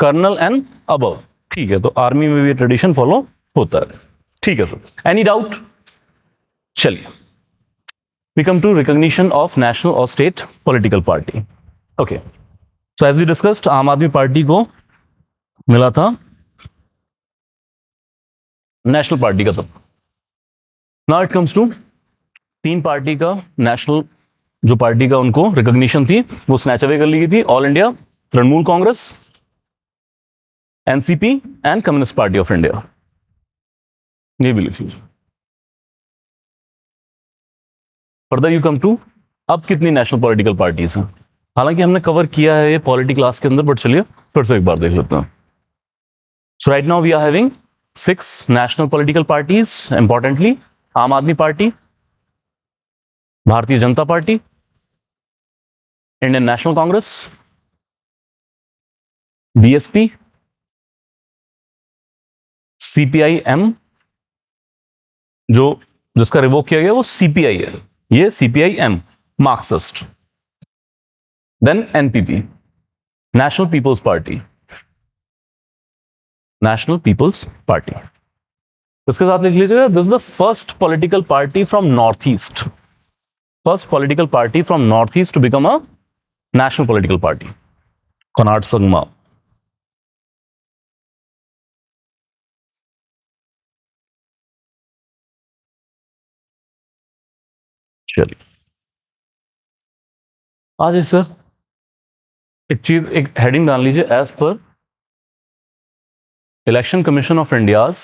Colonel and above. ठीक है, तो आर्मी में भी ट्रेडिशन फॉलो होता है. ठीक है सर. Any doubt? चलिए, we come to recognition of national or state political party. Okay, so as we discussed, आम आदमी पार्टी को मिला था नेशनल पार्टी का. तब नाउ इट कम्स टू तीन पार्टी का नेशनल, जो पार्टी का उनको रिकॉग्निशन थी वो स्नैच अवे कर ली गई थी. All India Trinamool Congress, NCP and communist party of India. ये भी लिख लीजिए. फर्दर यू कम टू अब कितनी नेशनल पॉलिटिकल पार्टीज हैं. हालांकि हमने कवर किया है ये पॉलिटी क्लास के अंदर, बट चलिए फिर से एक बार देख लेते हैं. So right now we are having 6 national political parties. Importantly Aam Aadmi party, Bharatiya Janata party, Indian national congress, BSP, CPI M, जो जिसका रिवोक किया गया वो सीपीआई है. ये CPI M Marxist. Then NPP, national people's party. National people's party इसके साथ लिख लीजिएगा, this is the first political party from north east. First political party from north east to become a national political party. Canard Sangma. चलिए आज इस sir, एक चीज, एक हेडिंग डाल लीजिए, as per election commission of India's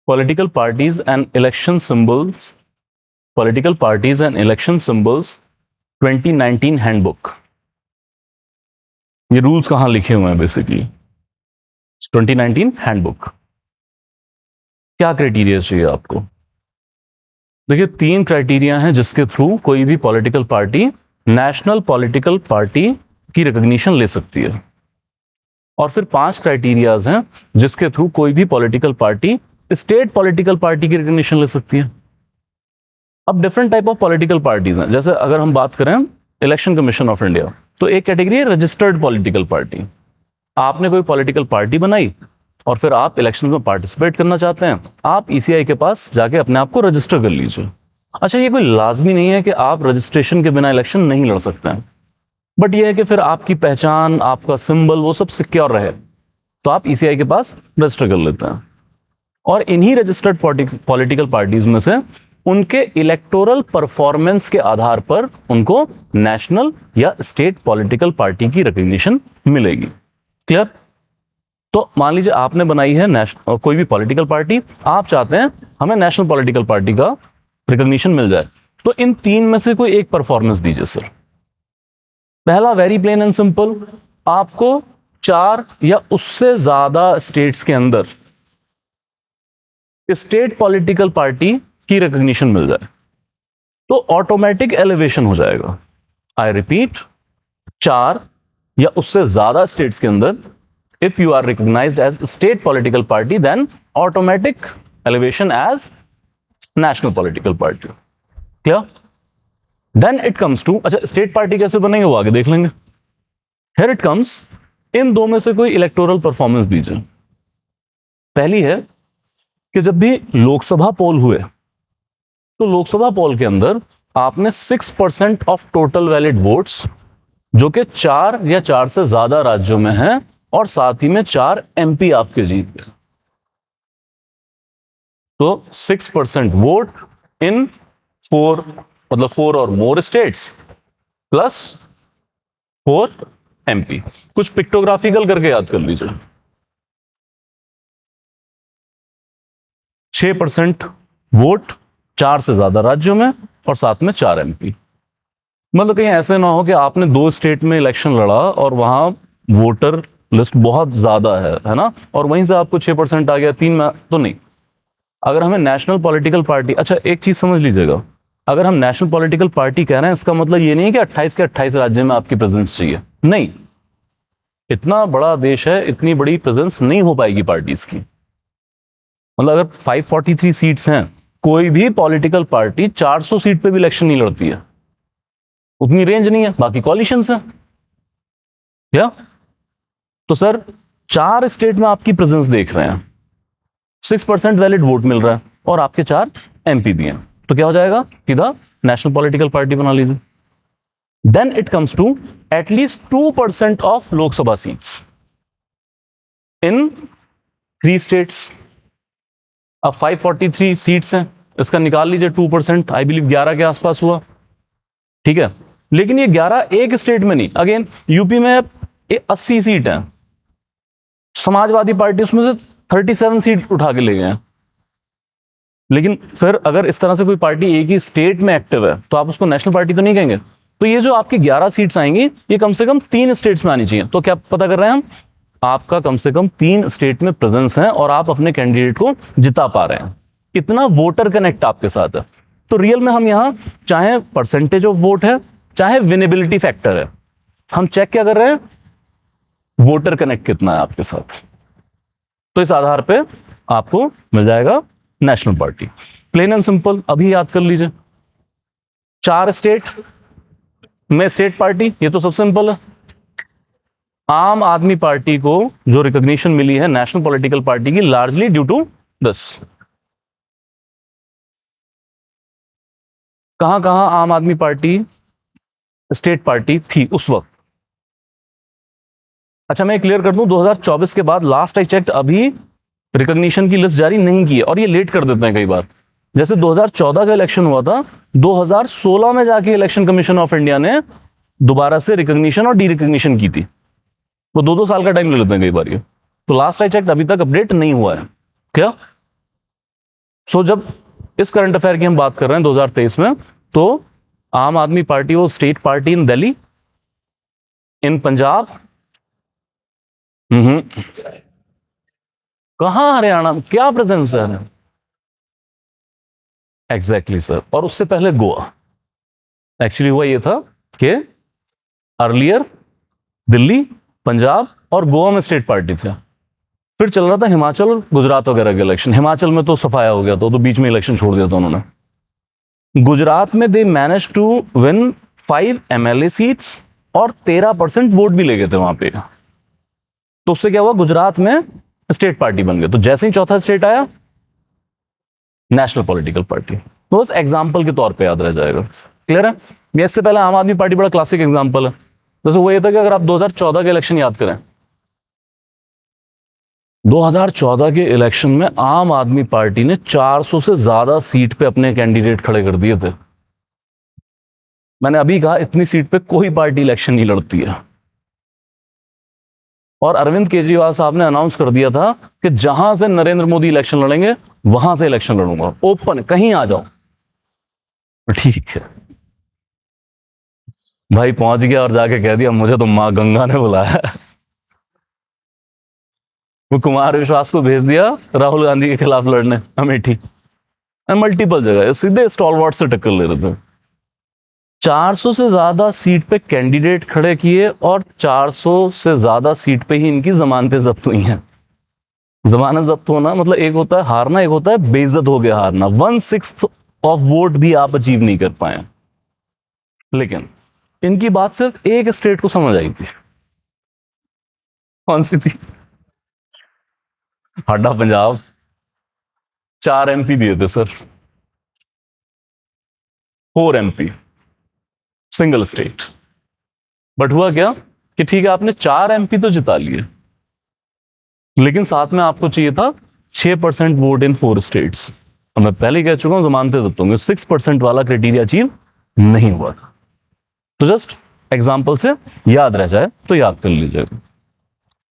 political parties and election symbols 2019 handbook. ये rules कहां लिखे हुए हैं बेसिकली? 2019 हैंडबुक। क्या क्राइटेरिया चाहिए आपको? देखिए, 3 क्राइटेरिया हैं जिसके थ्रू कोई भी political party national political party की रिकॉग्निशन ले सकती है, और फिर 5 क्राइटेरियाज हैं जिसके थ्रू कोई भी political party state political party की रिकॉग्निशन ले सकती है। अब different type of political parties हैं। जैसे अगर हम बात करें इलेक्शन कमीशन ऑफ इंडिया, तो एक कैटेगरी है रजिस्टर्ड पॉलिटिकल पार्टी। आपने कोई पॉलिटिकल पार्टी बनाई और फिर आप इलेक्शन में पार्टिसिपेट करना चाहते हैं, आप ईसीआई के पास जाके अपने आप को रजिस्टर कर लीजिए। अच्छा, ये कोई लाजमी नहीं है कि आप रजिस्ट्रेशन के बिना इलेक्शन नहीं लड़ सकते हैं, बट ये है कि फिर आपकी पहचान, आपका सिंबल, वो सब सिक्योर रहे, तो आप ईसीआई के पास रजिस्टर कर लेते हैं। और इन्हीं रजिस्टर्ड पॉलिटिकल पार्टीज में से उनके इलेक्टोरल परफॉर्मेंस के आधार पर उनको नेशनल या स्टेट पॉलिटिकल पार्टी की रिकॉग्निशन मिलेगी। क्लियर? तो मान लीजिए आपने बनाई है कोई भी पॉलिटिकल पार्टी, आप चाहते हैं हमें नेशनल पॉलिटिकल पार्टी का रिकॉग्निशन मिल जाए, तो इन 3 में से कोई एक परफॉर्मेंस दीजिए सर। पहला, वेरी प्लेन एंड सिंपल, आपको 4 या उससे ज्यादा स्टेट्स के अंदर स्टेट पॉलिटिकल पार्टी की रिकॉग्निशन मिल जाए तो ऑटोमेटिक एलिवेशन हो जाएगा। आई रिपीट, 4 या उससे ज्यादा स्टेट्स के अंदर if you are recognised as state political party, then automatic elevation as national political party. Clear? Then it comes to, अच्छा स्टेट पार्टी कैसे बनेंगे वो आगे देख लेंगे। हियर इट कम्स, इन 2 में से कोई इलेक्टोरल परफॉर्मेंस दीजिए। पहली है कि जब भी लोकसभा पोल हुए तो लोकसभा पोल के अंदर आपने 6% ऑफ टोटल वैलिड वोट्स, जो कि 4 या 4 से ज्यादा राज्यों में हैं, और साथ ही में 4 एमपी आपके जीत गए, तो 6% वोट इन 4, मतलब 4 और मोर स्टेट्स प्लस 4 एमपी। कुछ पिक्टोग्राफिकल करके याद कर लीजिए। 6% वोट 4 से ज्यादा राज्यों में और साथ में 4 एमपी। मतलब कहीं ऐसे ना हो कि आपने 2 स्टेट में इलेक्शन लड़ा और वहां वोटर लिस्ट बहुत ज्यादा है ना, और वहीं से आपको 6% आ गया 3 में, तो नहीं। अगर हमें नेशनल पॉलिटिकल पार्टी, अच्छा एक चीज समझ लीजिएगा, अगर हम नेशनल पॉलिटिकल पार्टी कह रहे हैं, इसका मतलब ये नहीं है कि 28 के 28 राज्य में आपकी प्रेजेंस चाहिए, नहीं। इतना बड़ा देश है, इतनी बड़ी प्रेजेंस नहीं हो पाएगी पार्टीज की। मतलब अगर 543 सीट्स हैं, कोई भी पॉलिटिकल पार्टी 400 सीट पे भी इलेक्शन नहीं लड़ती है, उतनी रेंज नहीं है, बाकी कॉलिशंस हैं। क्या? तो सर 4 स्टेट में आपकी प्रेजेंस देख रहे हैं, 6% वैलिड वोट मिल रहा है और आपके 4 एमपी भी हैं, तो क्या हो जाएगा? सीधा नेशनल पॉलिटिकल पार्टी बना लीजिए। Then it comes to at least 2% of Lok Sabha seats in 3 states. अब 543 सीट्स हैं, इसका निकाल लीजिए 2%, आई बिलीव 11 के आसपास हुआ, ठीक है। लेकिन ये 11 एक स्टेट में नहीं, अगेन यूपी में 80 सीट है, समाजवादी पार्टी उसमें से 37 सीट उठा के ले गए हैं। लेकिन फिर अगर इस तरह से कोई पार्टी एक ही स्टेट में एक्टिव है तो आप उसको नेशनल पार्टी तो नहीं कहेंगे। तो ये जो आपकी 11 सीट्स आएंगी, ये कम से कम 3 स्टेट्स में आनी चाहिए। तो क्या पता कर रहे हैं हम? आपका कम से कम 3 स्टेट में प्रेजेंस है और आप अपने कैंडिडेट को जिता पा रहे हैं। इतना वोटर कनेक्ट आपके साथ है। तो रियल में हम यहां चाहे परसेंटेज ऑफ वोट है, चाहे विनेबिलिटी फैक्टर है, हम चेक क्या कर रहे हैं? वोटर कनेक्ट कितना है आपके साथ। तो इस आधार पे आपको मिल जाएगा national party. Plain and simple, अभी याद कर लीजिए। 4 स्टेट में स्टेट पार्टी, ये तो सबसे सिंपल है। आम आदमी पार्टी को जो रिकॉग्निशन मिली है नेशनल पॉलिटिकल पार्टी की, लार्जली ड्यू टू दिस। कहां कहां आम आदमी पार्टी स्टेट पार्टी थी उस वक्त? अच्छा मैं क्लियर कर दूं, 2024 के बाद लास्ट आई चेक्ड अभी रिकॉग्निशन की लिस्ट जारी नहीं की है, और ये लेट कर देते हैं कई बार। जैसे 2014 का इलेक्शन हुआ था, 2016 में जाके इलेक्शन कमीशन ऑफ इंडिया ने दोबारा से रिकॉग्निशन और डी रिकॉग्निशन की थी, वो 2-2 साल का टाइम ले लेते हैं कई बार ये। तो लास्ट आई चेक अभी तक अपडेट नहीं हुआ है क्या। सो जब इस करंट अफेयर की हम बात कर रहे हैं 2023 में, तो आम आदमी पार्टी वो स्टेट पार्टी इन दिल्ली, इन पंजाब, कहां हरियाणा में, क्या प्रेजेंस है। Exactly sir. और उससे पहले गोवा। एक्चुअली हुआ ये था कि अर्लियर दिल्ली, पंजाब और गोवा में स्टेट पार्टी थे, फिर चल रहा था हिमाचल, गुजरात वगैरह के इलेक्शन। हिमाचल में तो सफाया हो गया था, तो बीच में इलेक्शन छोड़ दिया था उन्होंने। गुजरात में they manage to win 5 MLA seats और 13% वोट भी ले गए थे वहां पे। तो उससे क्या हुआ, गुजरात में स्टेट पार्टी बन गए। तो जैसे ही चौथा स्टेट आया, नेशनल पॉलिटिकल पार्टी। तो बस एग्जाम्पल के तौर पे याद रह जाएगा। क्लियर है। ये इससे पहले आम आदमी पार्टी बड़ा क्लासिक एग्जाम्पल है। जैसे वो ये था कि अगर आप 2014 के इलेक्शन याद करें, 2014 के इलेक्शन में आम आदमी पार्टी ने 400 से ज्यादा सीट पे अपने कैंडिडेट खड़े कर दिए थे। मैंने अभी कहा इतनी सीट पे कोई पार्टी इलेक्शन नहीं लड़ती है। और अरविंद केजरीवाल साहब ने अनाउंस कर दिया था कि जहां से नरेंद्र मोदी इलेक्शन लड़ेंगे वहां से इलेक्शन लड़ूंगा, ओपन, कहीं आ जाओ। ठीक है भाई, पहुंच गया और जाके कह दिया मुझे तो मां गंगा ने बुलाया। वो कुमार विश्वास को भेज दिया राहुल गांधी के खिलाफ लड़ने अमेठी, मल्टीपल जगह सीधे स्टॉलवर्ड से टक्कर ले रहे थे। 400 से ज्यादा सीट पे कैंडिडेट खड़े किए और 400 से ज्यादा सीट पे ही इनकी जमानतें जब्त हुई हैं। जमानत जब्त होना मतलब एक होता है हारना, एक होता है बेइज्जत हो गया हारना। 1/6 ऑफ वोट भी आप अचीव नहीं कर पाए। लेकिन इनकी बात सिर्फ एक स्टेट को समझ आई थी। कौन सी थी? हाडा पंजाब। 4 MP दिए थे sir, 4 MP, single state. But हुआ क्या कि ठीक है आपने 4 MP तो जिता लिए, लेकिन साथ में आपको चाहिए था 6% वोट इन 4 स्टेट्स। और मैं पहले कह चुका हूं जमानतें जब्त होंगे, 6% वाला क्राइटेरिया अचीव नहीं हुआ था। तो जस्ट एग्जाम्पल से याद रह जाए तो याद कर लीजिएगा।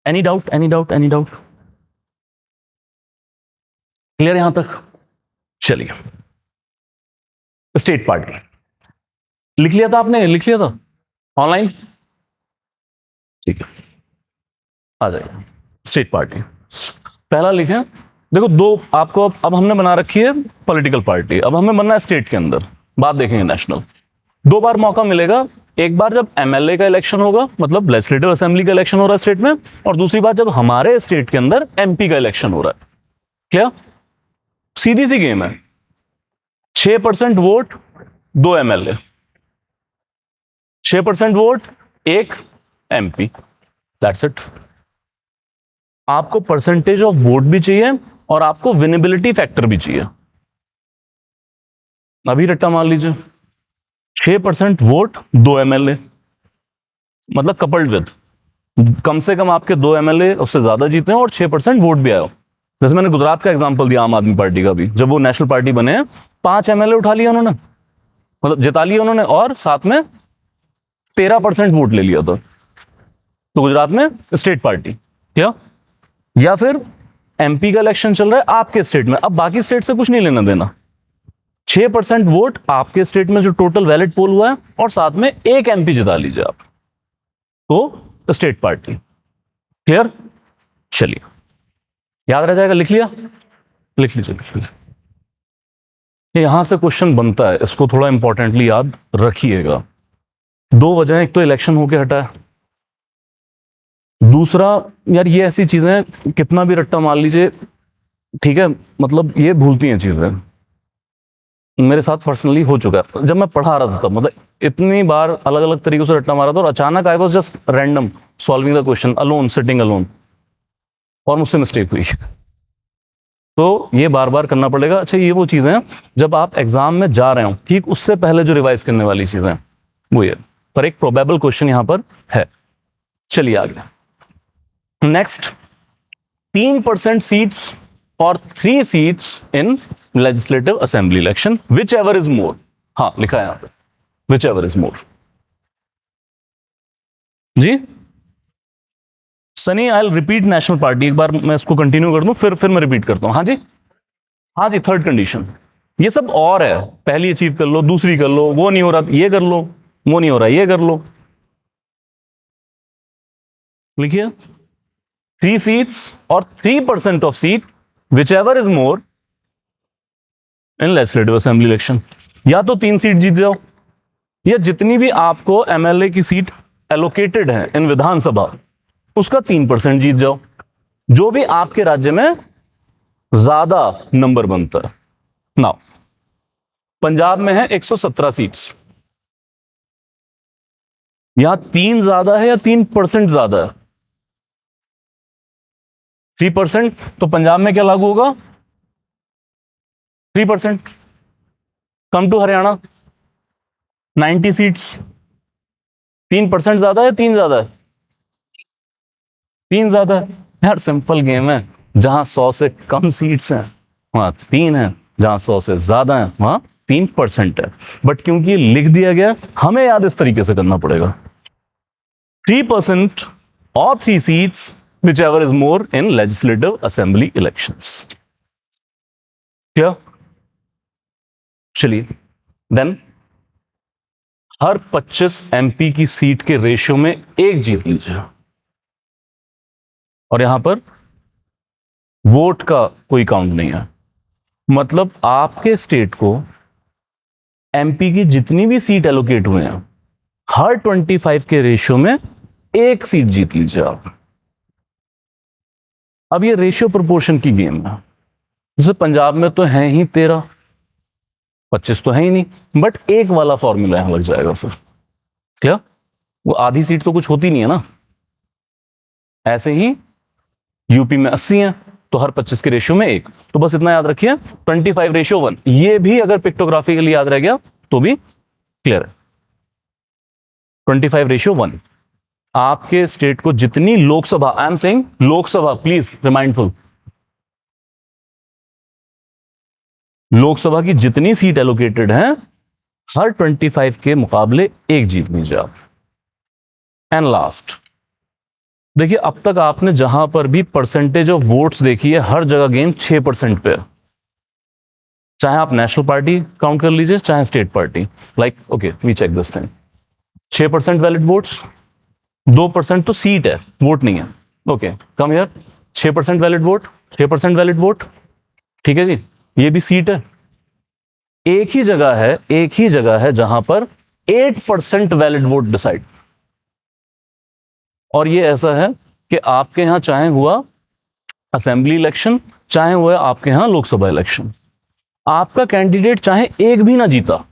Any doubt, any doubt, any doubt? Clear यहां तक? चलिए, स्टेट पार्टी लिख लिया था आपने? लिख लिया था ऑनलाइन? ठीक है, आ जाइए। स्टेट पार्टी पहला लिखें। देखो दो आपको अब हमने बना रखी है पॉलिटिकल पार्टी, अब हमें बनना है स्टेट के अंदर। बात देखेंगे नेशनल। 2 बार मौका मिलेगा, एक बार जब MLA का इलेक्शन होगा, मतलब लेजिस्लेटिव असेंबली का इलेक्शन हो रहा है स्टेट में, और दूसरी बार जब हमारे स्टेट के अंदर MP का इलेक्शन हो रहा है। क्या? सीधी सी गेम है। 6% vote 2 MLA, 6% vote 1 MP, that's it. आपको परसेंटेज ऑफ वोट भी चाहिए और आपको विनेबिलिटी फैक्टर भी चाहिए। अभी रट्टा मान लीजिए, 6% वोट 2 MLA, मतलब कपल्ड विद कम से कम आपके 2 MLA उससे ज्यादा जीते हैं और 6% वोट भी आया। जैसे मैंने गुजरात का एग्जांपल दिया आम आदमी पार्टी का भी, जब वो नेशनल पार्टी बने हैं 5 MLA उठा लिया उन्होंने, मतलब जिता लिया उन्होंने, और साथ में 13% वोट ले लिया था। तो गुजरात में स्टेट पार्टी। क्या? या फिर MP का इलेक्शन चल रहा है आपके स्टेट में, अब बाकी स्टेट से कुछ नहीं लेना देना, 6% वोट आपके स्टेट में जो टोटल वैलिड पोल हुआ है, और साथ में 1 MP जिता लीजिए आप, तो स्टेट पार्टी। क्लियर? चलिए, याद रह जाएगा? लिख लिया? लिख लीजिए। यहां से क्वेश्चन बनता है, इसको थोड़ा इंपॉर्टेंटली याद रखिएगा। 2 वजह, एक तो इलेक्शन होके हटा है, दूसरा यार ये ऐसी चीजें कितना भी रट्टा मार लीजिए, ठीक है, मतलब ये भूलती हैं चीजें। मेरे साथ पर्सनली हो चुका है, जब मैं पढ़ा रहा था तब, मतलब इतनी बार अलग अलग तरीकों से रट्टा मारा था, और अचानक I was just random solving the question alone, sitting alone, और मुझसे मिस्टेक हुई। तो ये बार बार करना पड़ेगा। अच्छा, ये वो चीजें हैं जब आप एग्जाम में जा रहे हो, ठीक उससे पहले जो रिवाइज करने वाली चीजें वो ये, पर एक प्रोबेबल क्वेश्चन यहां पर है। चलिए आगे। नेक्स्ट, 3% सीट्स और 3 seats in legislative assembly election, whichever is more. हाँ लिखा है यहां पर, whichever is more. Ji Sunny, I repeat national party, एक बार मैं इसको कंटिन्यू कर दूं, फिर मैं रिपीट करता हूं। हाँ जी, हाँ जी, थर्ड कंडीशन। ये सब और है, पहली अचीव कर लो, दूसरी कर लो, वो नहीं हो रहा ये कर लो, वो नहीं हो रहा ये कर लो। लिखिए 3 सीट्स और 3% of seat which ever is more in legislative assembly election. या तो 3 सीट जीत जाओ, या जितनी भी आपको एमएलए की सीट एलोकेटेड है इन विधानसभा, उसका 3% जीत जाओ, जो भी आपके राज्य में ज्यादा नंबर बनता है। नाउ पंजाब में है 117 सीट्स, यहां 3 ज्यादा है या 3% ज्यादा है? 3%। तो पंजाब में क्या लागू होगा? 3%। कम टू हरियाणा 90 सीट्स, 3% ज्यादा है, 3 ज्यादा है? 3 ज्यादा है। यार सिंपल गेम है, जहां 100 से कम सीट्स हैं वहां 3 है, जहां 100 से ज्यादा है वहां 3% है। बट क्योंकि लिख दिया गया, हमें याद इस तरीके से करना पड़ेगा, 3% or 3 seats, whichever is more in legislative assembly elections. क्या? चलिए देन हर 25 एमपी की सीट के रेशियो में एक जीत लीजिए, और यहां पर वोट का कोई काउंट नहीं है। मतलब आपके स्टेट को एमपी की जितनी भी सीट एलोकेट हुए हैं, हर 25 के रेशियो में एक सीट जीत लीजिए आप। अब ये रेशियो प्रोपोर्शन की गेम है। जैसे पंजाब में तो है ही 13, 25 तो है ही नहीं, बट एक वाला फॉर्मूला यहां लग जाएगा फिर। क्या? वो आधी सीट तो कुछ होती नहीं है ना। ऐसे ही यूपी में 80 है, तो हर 25 के रेशियो में एक। तो बस इतना याद रखिए, 25:1। ये भी अगर पिक्टोग्राफी के लिए याद रह गया तो भी क्लियर है। 25:1। आपके स्टेट को जितनी Lok Sabha, I am saying Lok Sabha, please remindful, Lok Sabha की जितनी सीट एलोकेटेड है, हर 25 के मुकाबले एक जीत लीजिए आप। एंड लास्ट, देखिए अब तक आपने जहां पर भी परसेंटेज ऑफ वोट्स देखी है, हर जगह गेम 6% पे है। चाहे आप नेशनल पार्टी काउंट कर लीजिए, चाहे state party. Like okay, we check this thing. 6% valid votes, 2% तो सीट है, वोट नहीं है। Okay come here, 6% valid vote, 6% valid vote, ठीक है जी, ये भी सीट है। एक ही जगह है, एक ही जगह है जहां पर 8% वैलिड वोट डिसाइड। और ये ऐसा है कि आपके यहां चाहे हुआ असेंबली इलेक्शन, चाहे हुआ आपके यहां लोकसभा इलेक्शन, आपका कैंडिडेट चाहे एक भी ना जीता,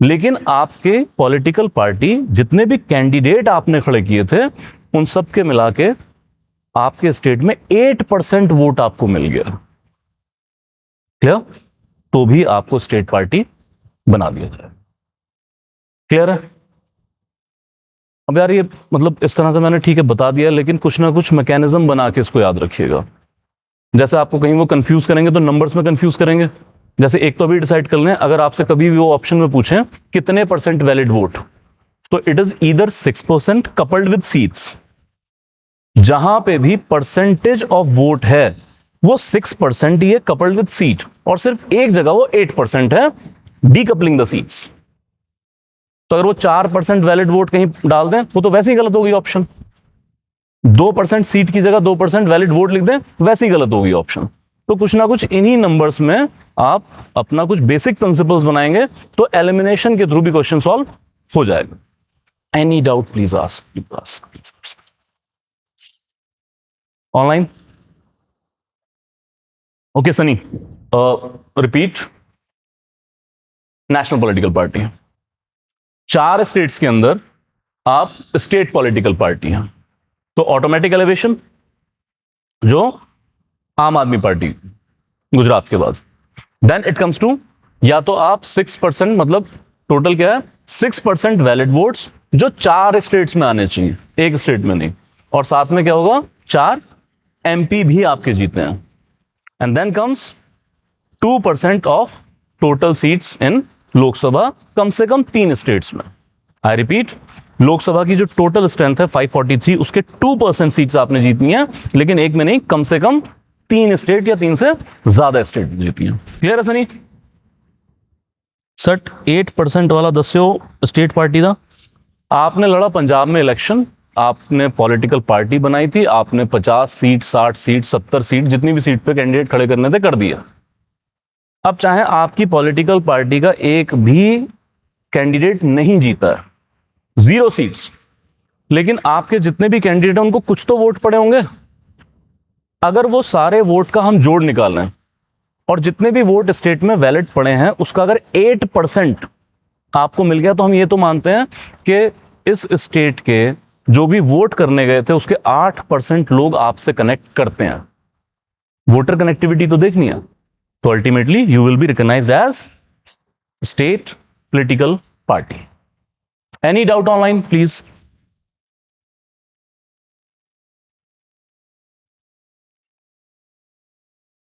लेकिन आपके पॉलिटिकल पार्टी जितने भी कैंडिडेट आपने खड़े किए थे, उन सब के मिला के आपके स्टेट में 8% वोट आपको मिल गया। क्या? तो भी आपको स्टेट पार्टी बना दिया जाए। क्लियर है? अब यार ये मतलब इस तरह से मैंने ठीक है बता दिया, लेकिन कुछ ना कुछ मैकेनिज्म बना के इसको याद रखिएगा। जैसे आपको कहीं वो कंफ्यूज करेंगे तो नंबर्स में कंफ्यूज करेंगे। जैसे एक तो अभी डिसाइड कर लें, अगर आपसे कभी भी वो ऑप्शन में पूछें कितने % वैलिड वोट, तो it is either 6% coupled with seats. जहां पे भी परसेंटेज ऑफ वोट है वो 6% ही है कपल्ड विद सीट, और सिर्फ एक जगह वो 8% है डीकपलिंग द सीट्स। तो अगर वो 4% वैलिड वोट कहीं डाल दें, वो तो वैसे ही गलत होगी ऑप्शन। 2% सीट की जगह 2% वैलिड वोट लिख दें, वैसे ही गलत होगी ऑप्शन। तो कुछ ना कुछ इन्हीं नंबर्स में आप अपना कुछ बेसिक प्रिंसिपल्स बनाएंगे, तो एलिमिनेशन के थ्रू भी क्वेश्चन सॉल्व हो जाएगा। Any doubt please ask. Online? Okay Sunny, repeat. National political party, 4 states के अंदर आप स्टेट पॉलिटिकल पार्टी हैं, तो ऑटोमेटिक एलिवेशन जो आम आदमी पार्टी गुजरात के बाद। देन इट कम्स टू, या तो आप 6%, मतलब टोटल क्या है 6% वैलिड वोट्स जो 4 स्टेट्स में आने चाहिए, एक स्टेट में नहीं, और साथ में क्या होगा 4 एमपी भी आपके जीते हैं। And then comes 2% of total seats in Lok Sabha, कम से कम 3 स्टेट्स में। आई रिपीट, लोकसभा की जो टोटल स्ट्रेंथ है 543, उसके 2% सीट्स आपने जीतनी है, लेकिन एक में नहीं, कम से कम 3 स्टेट या 3 से ज्यादा स्टेट जीती है। क्लियर है सनी? 8% वाला दस्यो स्टेट पार्टी था। आपने लड़ा पंजाब में इलेक्शन, आपने पॉलिटिकल पार्टी बनाई थी, आपने 50 सीट, 60 सीट, 70 सीट, जितनी भी सीट पे कैंडिडेट खड़े करने थे कर दिया। अब चाहे आपकी पॉलिटिकल पार्टी का एक भी कैंडिडेट नहीं जीता है, 0 सीट्स, लेकिन आपके जितने भी कैंडिडेट हैं उनको कुछ तो वोट पड़े होंगे। अगर वो सारे वोट का हम जोड़ निकालें और जितने भी वोट स्टेट में वैलिड पड़े हैं उसका अगर 8% आपको मिल गया, तो हम ये तो मानते हैं कि इस स्टेट के जो भी वोट करने गए थे उसके 8% लोग आपसे कनेक्ट करते हैं। वोटर कनेक्टिविटी तो देखनी है, तो ultimately you will be recognised as state political party. Any doubt online please?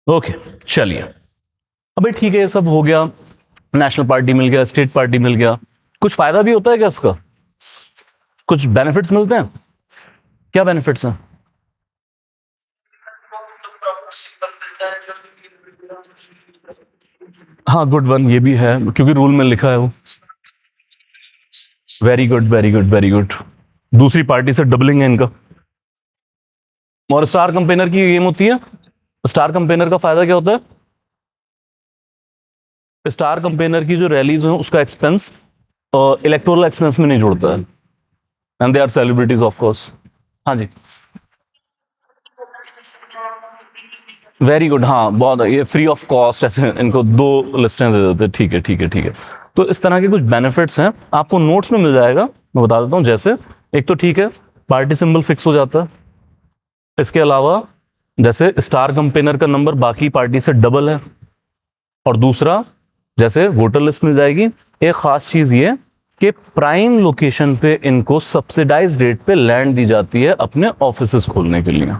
Okay, चलिए। अबे ठीक है, ये सब हो गया, नेशनल पार्टी मिल गया, स्टेट पार्टी मिल गया, कुछ फायदा भी होता है क्या इसका? कुछ बेनिफिट्स मिलते हैं? क्या बेनिफिट्स हैं? हाँ, गुड वन, ये भी है क्योंकि रूल में लिखा है वो। Very good, very good, very good. दूसरी पार्टी से डबलिंग है इनका। और स्टार कंपेनर की गेम होती है। स्टार कंपेनर का फायदा क्या होता है? स्टार कंपेनर की जो रैलीज हैं उसका एक्सपेंस इलेक्टोरल एक्सपेंस में नहीं जोड़ता है, and they are celebrities of course. हाँ जी, वेरी गुड। हाँ, बहुत, ये फ्री ऑफ कॉस्ट, ऐसे इनको 2 लिस्टें दे देते। ठीक है, ठीक है, ठीक है। तो इस तरह के कुछ बेनिफिट्स हैं, आपको नोट्स में मिल जाएगा, मैं बता देता हूँ। जैसे एक तो ठीक है, पार्टी सिंबल फिक्स हो जाता है। इसके अलावा जैसे स्टार कंपेनर का नंबर बाकी पार्टी से डबल है। और दूसरा, जैसे वोटर लिस्ट मिल जाएगी। एक खास चीज ये कि प्राइम लोकेशन पे इनको सब्सिडाइज रेट पे लैंड दी जाती है अपने ऑफिसेस खोलने के लिए।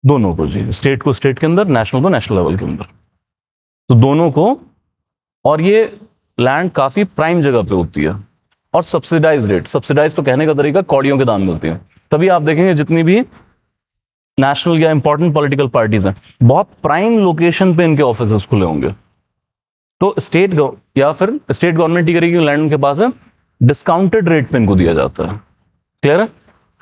दोनों को जी, स्टेट को स्टेट के अंदर, नेशनल को नेशनल लेवल के अंदर, तो दोनों को। और ये लैंड काफी प्राइम जगह पे होती है। और सब्सिडाइज रेट, सब्सिडाइज तो कहने का तरीका कौड़ियों के दाम मिलती है। तभी आप देखेंगे जितनी भी नेशनल या इंपॉर्टेंट पॉलिटिकल पार्टीज हैं, बहुत प्राइम लोकेशन पे इनके ऑफिस खुले होंगे। तो स्टेट या फिर स्टेट गवर्नमेंट ही करेगी, लैंड उनके पास है, डिस्काउंटेड रेट पे इनको दिया जाता है। क्लियर है?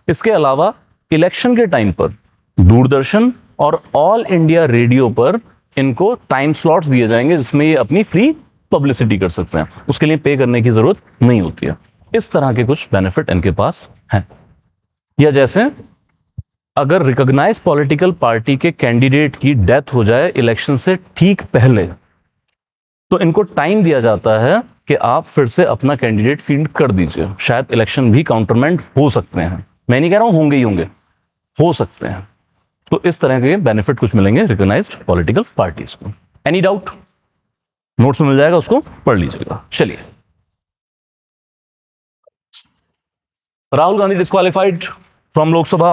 इसके अलावा इलेक्शन के टाइम पर दूरदर्शन और ऑल इंडिया रेडियो पर इनको टाइम स्लॉट्स दिए जाएंगे जिसमें ये अपनी फ्री पब्लिसिटी कर सकते हैं। उसके लिए पे करने की जरूरत नहीं होती है। इस तरह के कुछ बेनिफिट इनके पास हैं। या जैसे अगर रिकॉग्नाइज पॉलिटिकल पार्टी के कैंडिडेट की डेथ हो जाए इलेक्शन से ठीक पहले, तो इनको टाइम दिया जाता है कि आप फिर से अपना कैंडिडेट फील्ड कर दीजिए। शायद इलेक्शन भी काउंटरमेंट हो सकते हैं, मैं नहीं कह रहा हूं होंगे ही होंगे, हो सकते हैं। तो इस तरह के बेनिफिट कुछ मिलेंगे रिकॉग्नाइज्ड पॉलिटिकल पार्टीज को। Any doubt? नोट्स में मिल जाएगा, उसको पढ़ लीजिएगा। चलिए, Rahul Gandhi disqualified from Lok Sabha.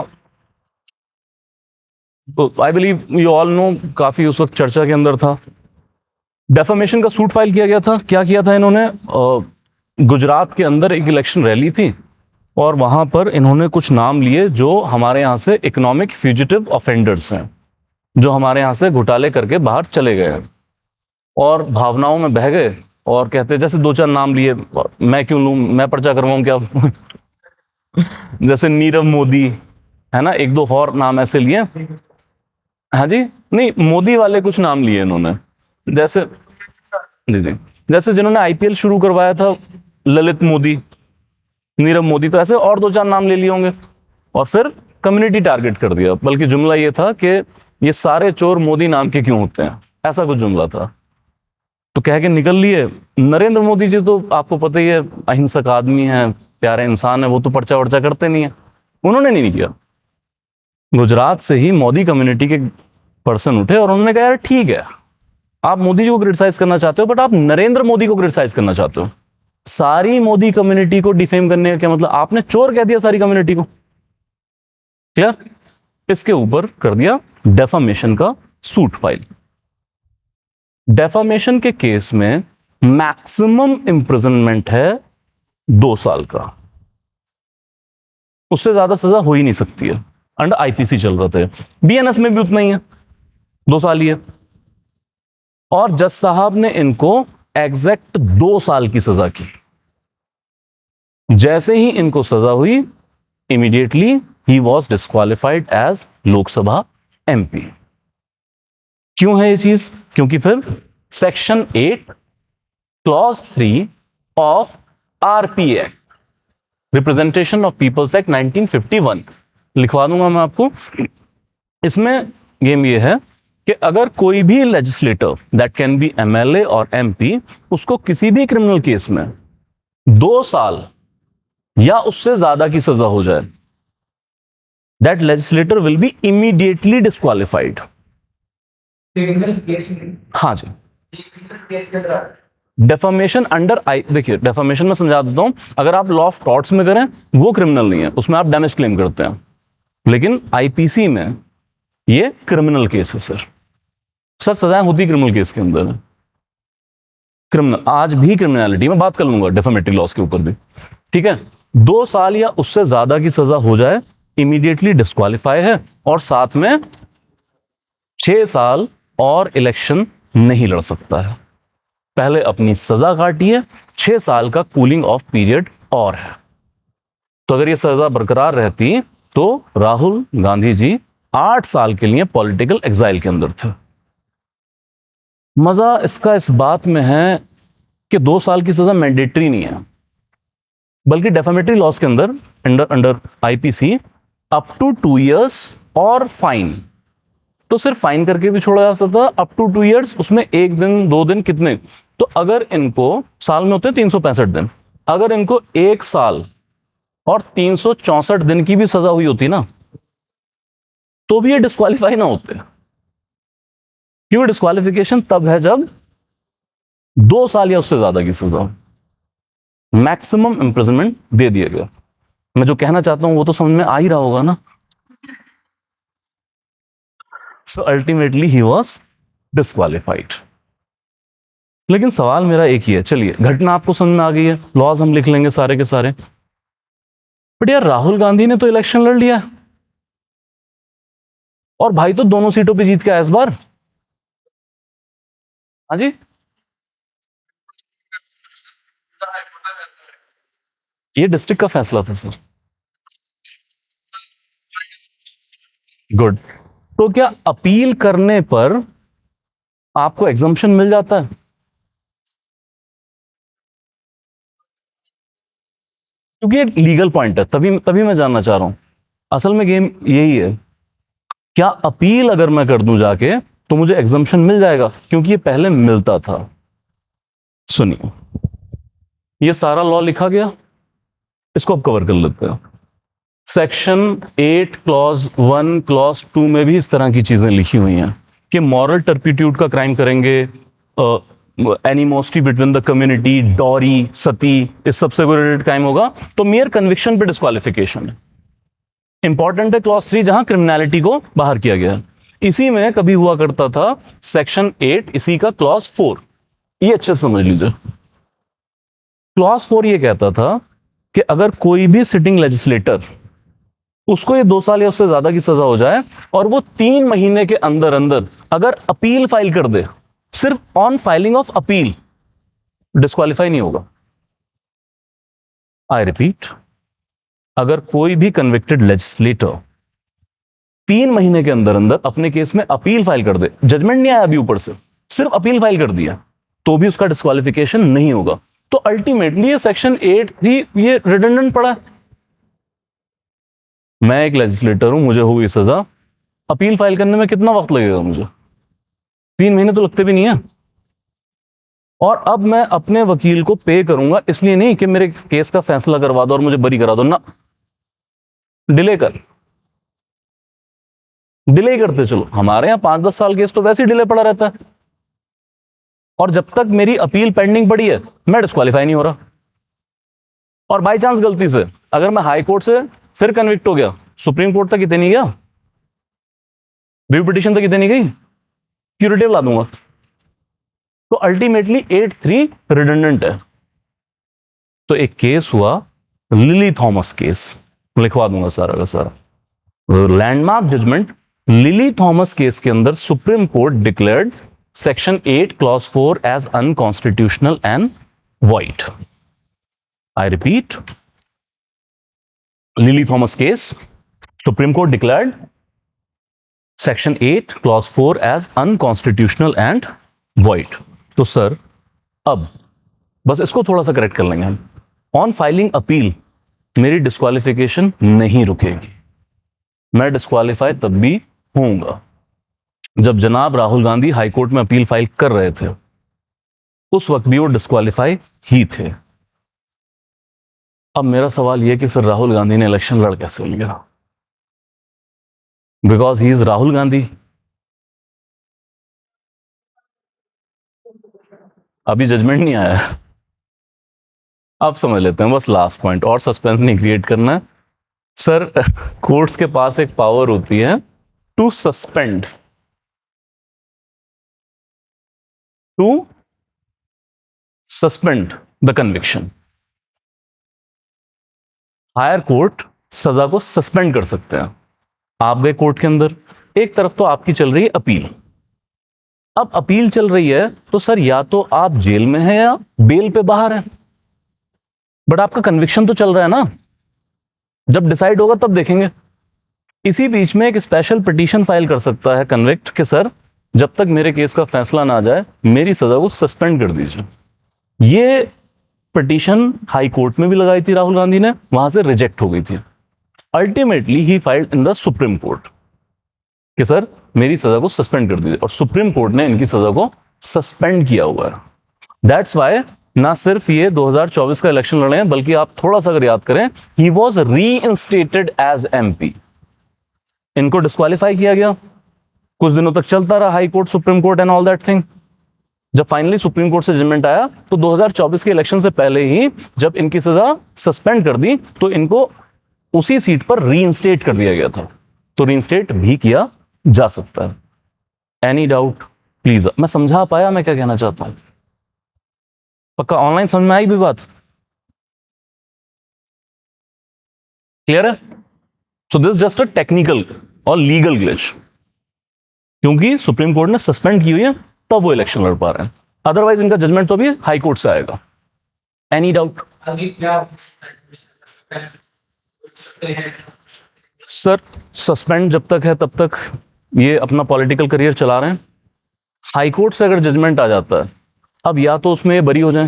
I believe you all know, काफी उस वक्त चर्चा के अंदर था। डेफामेशन का सूट फाइल किया गया था। क्या किया था इन्होंने? गुजरात के अंदर एक इलेक्शन रैली थी और वहां पर इन्होंने कुछ नाम लिए जो हमारे यहां से इकोनॉमिक फ्यूजिटिव ऑफेंडर्स हैं, जो हमारे यहां से घोटाले करके बाहर चले गए और भावनाओं में बह गए और कहते, जैसे 2-4 नाम लिए, मैं क्यों लूं, मैं पर्चा करवाऊं क्या? जैसे नीरव मोदी है ना, 1-2 और नाम ऐसे लिए। हाँ जी, नहीं, मोदी वाले कुछ नाम लिए इन्होंने, जैसे जी जी, जैसे जिन्होंने आईपीएल शुरू करवाया था, ललित मोदी, नीरव मोदी, तो ऐसे और 2-4 नाम ले लिए होंगे। और फिर कम्युनिटी टारगेट कर दिया, बल्कि जुमला ये था कि ये सारे चोर मोदी नाम के क्यों होते हैं, ऐसा कुछ जुमला था। तो कह के निकल लिए। नरेंद्र मोदी जी तो आपको पता ही है, अहिंसक आदमी है, प्यारे इंसान है, वो तो पर्चा वर्चा करते नहीं है, उन्होंने नहीं किया। गुजरात से ही मोदी कम्युनिटी के पर्सन उठे और उन्होंने कहा यार ठीक है, आप मोदी जी को क्रिटिसाइज करना चाहते हो, बट आप नरेंद्र मोदी को क्रिटिसाइज करना चाहते हो। सारी मोदी कम्युनिटी को डिफेम करने का क्या मतलब? आपने चोर कह दिया सारी कम्युनिटी को। क्लियर? इसके ऊपर कर दिया डेफामेशन का सूट फाइल। डेफामेशन के केस में मैक्सिमम इंप्रिजनमेंट है 2 साल का, उससे ज्यादा सजा हो ही नहीं सकती है। अंडर आईपीसी चल रहा था, बीएनएस में भी उतना ही है, 2 साल ही है। और जज साहब ने इनको एग्जैक्ट 2 साल की सजा की। जैसे ही इनको सजा हुई, immediately he was disqualified as Lok Sabha MP. क्यों है ये चीज? क्योंकि फिर section 8 clause 3 of RP act, representation of peoples act 1951, लिखवा दूंगा मैं आपको। इसमें गेम ये है कि अगर कोई भी legislator, that can be MLA और एमपी, उसको किसी भी क्रिमिनल केस में 2 साल या उससे ज्यादा की सजा हो जाए, that legislator will be immediately disqualified. हाँ जी, डेफामेशन अंडर आई, देखिए डेफामेशन में समझा देता हूं, अगर आप लॉ ऑफ टॉर्ट्स में करें वो क्रिमिनल नहीं है, उसमें आप डैमेज क्लेम करते हैं, लेकिन आईपीसी में ये क्रिमिनल केस है सर। सर सजाएं होती क्रिमिनल केस के अंदर है। क्रिमिनल, आज भी क्रिमिनलिटी में बात कर लूंगा डेफामेटरी लॉस के ऊपर भी, ठीक है। 2 साल या उससे ज्यादा की सजा हो जाए, इमीडिएटली डिस्क्वालीफाई है, और साथ में 6 साल और इलेक्शन नहीं लड़ सकता है। पहले अपनी सजा काटी है, 6 साल का कूलिंग ऑफ पीरियड और है। तो अगर ये सजा बरकरार रहती तो राहुल गांधी जी 8 साल के लिए पॉलिटिकल एग्जाइल के अंदर थे। मजा इसका इस बात में है कि 2 साल की सजा मैंडेटरी नहीं है, बल्कि डेफामेटरी लॉस के अंदर under IPC up to 2 years और फाइन, तो सिर्फ फाइन करके भी छोड़ा जा सकता, अप टू 2 years, उसमें 1 दिन 2 दिन कितने, तो अगर इनको साल में होते हैं 365 दिन, अगर इनको 1 साल और 364 दिन की भी सजा हुई होती ना, तो भी ये डिस्क्वालीफाई ना होते। क्यों? डिस्क्वालिफिकेशन तब है जब 2 साल या उससे ज्यादा की सजा, मैक्सिमम इंप्रिजनमेंट दे दिया गया। मैं जो कहना चाहता हूं वो तो समझ में आ ही रहा होगा ना। So ultimately he was disqualified. लेकिन सवाल मेरा एक ही है, चलिए घटना आपको समझ में आ गई है, लॉज हम लिख लेंगे सारे के सारे, बट यार राहुल गांधी ने तो इलेक्शन लड़ लिया, और भाई तो दोनों सीटों पे जीत के आया इस बार। हाँ जी, ये डिस्ट्रिक्ट का फैसला था सर। गुड। तो क्या अपील करने पर आपको एग्जम्पशन मिल जाता है? क्योंकि ये लीगल पॉइंट है, तभी तभी मैं जानना चाह रहा हूं। असल में गेम यही है, क्या अपील अगर मैं कर दूं जाके तो मुझे एग्जम्पशन मिल जाएगा? क्योंकि ये पहले मिलता था। सुनिए, ये सारा लॉ लिखा गया, इसको अब कवर कर लेते हैं। सेक्शन 8 क्लॉज 1 क्लॉज 2 में भी इस तरह की चीजें लिखी हुई हैं कि मॉरल टर्पिट्यूड का क्राइम करेंगे, animosity between the community, dowry, sati, इस सबसे कोई रिलेटेड क्राइम होगा तो मेयर कन्विक्शन पे डिस्क्वालिफिकेशन है। इंपॉर्टेंट है क्लॉज 3 जहां क्रिमिनलिटी को बाहर किया गया है। इसी में कभी हुआ करता था सेक्शन 8, इसी का क्लॉज 4, ये अच्छे से समझ लीजिए। क्लॉज 4 ये कहता था कि अगर कोई भी सिटिंग लेजिस्लेटर, उसको ये 2 साल या उससे ज्यादा की सजा हो जाए और वो 3 महीने के अंदर अंदर अगर अपील फाइल कर दे, सिर्फ on filing of appeal, disqualify नहीं होगा। आई रिपीट, अगर कोई भी कन्विक्टेड लेजिस्लेटर 3 महीने के अंदर अंदर अपने केस में अपील फाइल कर दे, जजमेंट नहीं आया अभी ऊपर से, सिर्फ अपील फाइल कर दिया, तो भी उसका डिस्क्वालिफिकेशन नहीं होगा। तो अल्टीमेटली ये सेक्शन 8(3) ये रिडंडेंट पड़ा है। मैं एक लेजिस्लेटर हूं, मुझे हुई सजा, अपील फाइल करने में कितना वक्त लगेगा मुझे? 3 महीने तो लगते भी नहीं है। और अब मैं अपने वकील को पे करूंगा, इसलिए नहीं कि मेरे केस का फैसला करवा दो और मुझे बरी करा दो ना, डिले कर, डिले करते चलो। हमारे यहां 5-10 साल केस तो वैसे ही डिले पड़ा रहता है, और जब तक मेरी अपील पेंडिंग पड़ी है मैं डिस्क्वालीफाई नहीं हो रहा। और बाई चांस गलती से अगर मैं हाई कोर्ट से फिर कन्विक्ट हो गया, सुप्रीम कोर्ट तक इतने नहीं गया, रिव्यू पिटीशन तक इतने नहीं गई, क्यूरेटिव ला दूंगा। तो अल्टीमेटली 8(3) रिडंडेंट है। तो एक केस हुआ लिली थॉमस केस, लिखवा दूंगा सारा का सारा। Landmark judgment Lily Thomas case के अंदर Supreme Court declared section 8 clause 4 as unconstitutional and void. I repeat, Lily Thomas case, Supreme Court declared section 8 clause 4 as unconstitutional and void. तो sir अब बस इसको थोड़ा सा करेक्ट कर लेंगे हम। ऑन फाइलिंग अपील मेरी डिस्क्वालिफिकेशन नहीं रुकेगी, मैं डिस्क्वालीफाई तब भी होऊंगा। जब जनाब राहुल गांधी हाईकोर्ट में अपील फाइल कर रहे थे उस वक्त भी वो डिस्क्वालीफाई ही थे। अब मेरा सवाल यह कि फिर राहुल गांधी ने इलेक्शन लड़ कैसे लिया? Because he is Rahul Gandhi. अभी जजमेंट नहीं आया, आप समझ लेते हैं। बस लास्ट पॉइंट, और सस्पेंस नहीं क्रिएट करना है सर। कोर्ट्स के पास एक पावर होती है to suspend, the conviction. Higher court सजा को सस्पेंड कर सकते हैं। आप गए कोर्ट के अंदर, एक तरफ तो आपकी चल रही है अपील। अब अपील चल रही है तो सर या तो आप जेल में हैं या बेल पे बाहर हैं, बट आपका कन्विक्शन तो चल रहा है ना। जब डिसाइड होगा तब देखेंगे। इसी बीच में एक स्पेशल पिटीशन फाइल कर सकता है कन्विक्ट कि सर जब तक मेरे केस का फैसला ना आ जाए मेरी सजा को सस्पेंड कर दीजिए। ये पिटीशन हाई कोर्ट में भी लगाई थी राहुल गांधी ने, वहां से रिजेक्ट हो गई थी। Ultimately he filed in the supreme court कि सर मेरी सजा को सस्पेंड कर दीजिए, और सुप्रीम कोर्ट ने इनकी सजा को सस्पेंड किया हुआ है। दैट्स वाई ना सिर्फ ये 2024 का इलेक्शन लड़े हैं, बल्कि आप थोड़ा सा अगर याद करें, he was reinstated as MP. इनको डिस्क्वालीफाई किया गया, कुछ दिनों तक चलता रहा high court, Supreme Court and all that thing. जब फाइनली सुप्रीम कोर्ट से जजमेंट आया तो 2024 के इलेक्शन से पहले ही जब इनकी सजा सस्पेंड कर दी तो इनको उसी सीट पर रीइंस्टेट कर दिया गया था। तो रीइंस्टेट भी किया जा सकता है। Any doubt please? मैं समझा पाया मैं क्या कहना चाहता हूं? पक्का ऑनलाइन समझ में आई भी बात? क्लियर है? So this just a technical और लीगल ग्लिच, क्योंकि सुप्रीम कोर्ट ने सस्पेंड की हुई है तब वो इलेक्शन लड़ पा रहे हैं। अदरवाइज इनका जजमेंट तो भी हाई कोर्ट से आएगा। Any doubt? सर सस्पेंड जब तक है तब तक ये अपना पॉलिटिकल करियर चला रहे हैं। हाई कोर्ट से अगर जजमेंट आ जाता है, अब या तो उसमें ये बरी हो जाएं,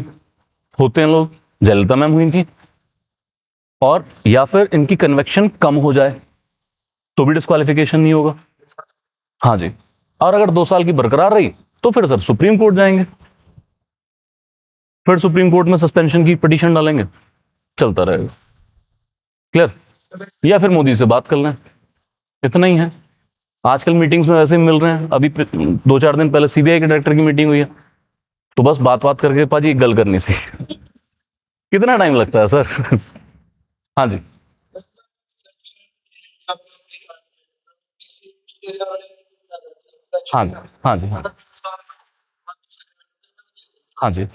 होते हैं लोग, जयललिता मैम हुई थी, और या फिर इनकी कन्विक्शन कम हो जाए तो भी डिस्क्वालिफिकेशन नहीं होगा। हाँ जी, और अगर 2 साल की बरकरार रही तो फिर सर सुप्रीम कोर्ट जाएंगे, फिर सुप्रीम कोर्ट में सस्पेंशन की पिटीशन डालेंगे, चलता रहेगा। क्लियर? या फिर मोदी से बात कर लें, इतना ही है। आजकल मीटिंग्स में वैसे ही मिल रहे हैं। अभी 2-4 दिन पहले सीबीआई के डायरेक्टर की मीटिंग हुई है, तो बस बात करके पाजी गल करनी सी। कितना टाइम लगता है सर? हाँ जी, हाँ जी, हाँ जी, हाँ हाँ जी।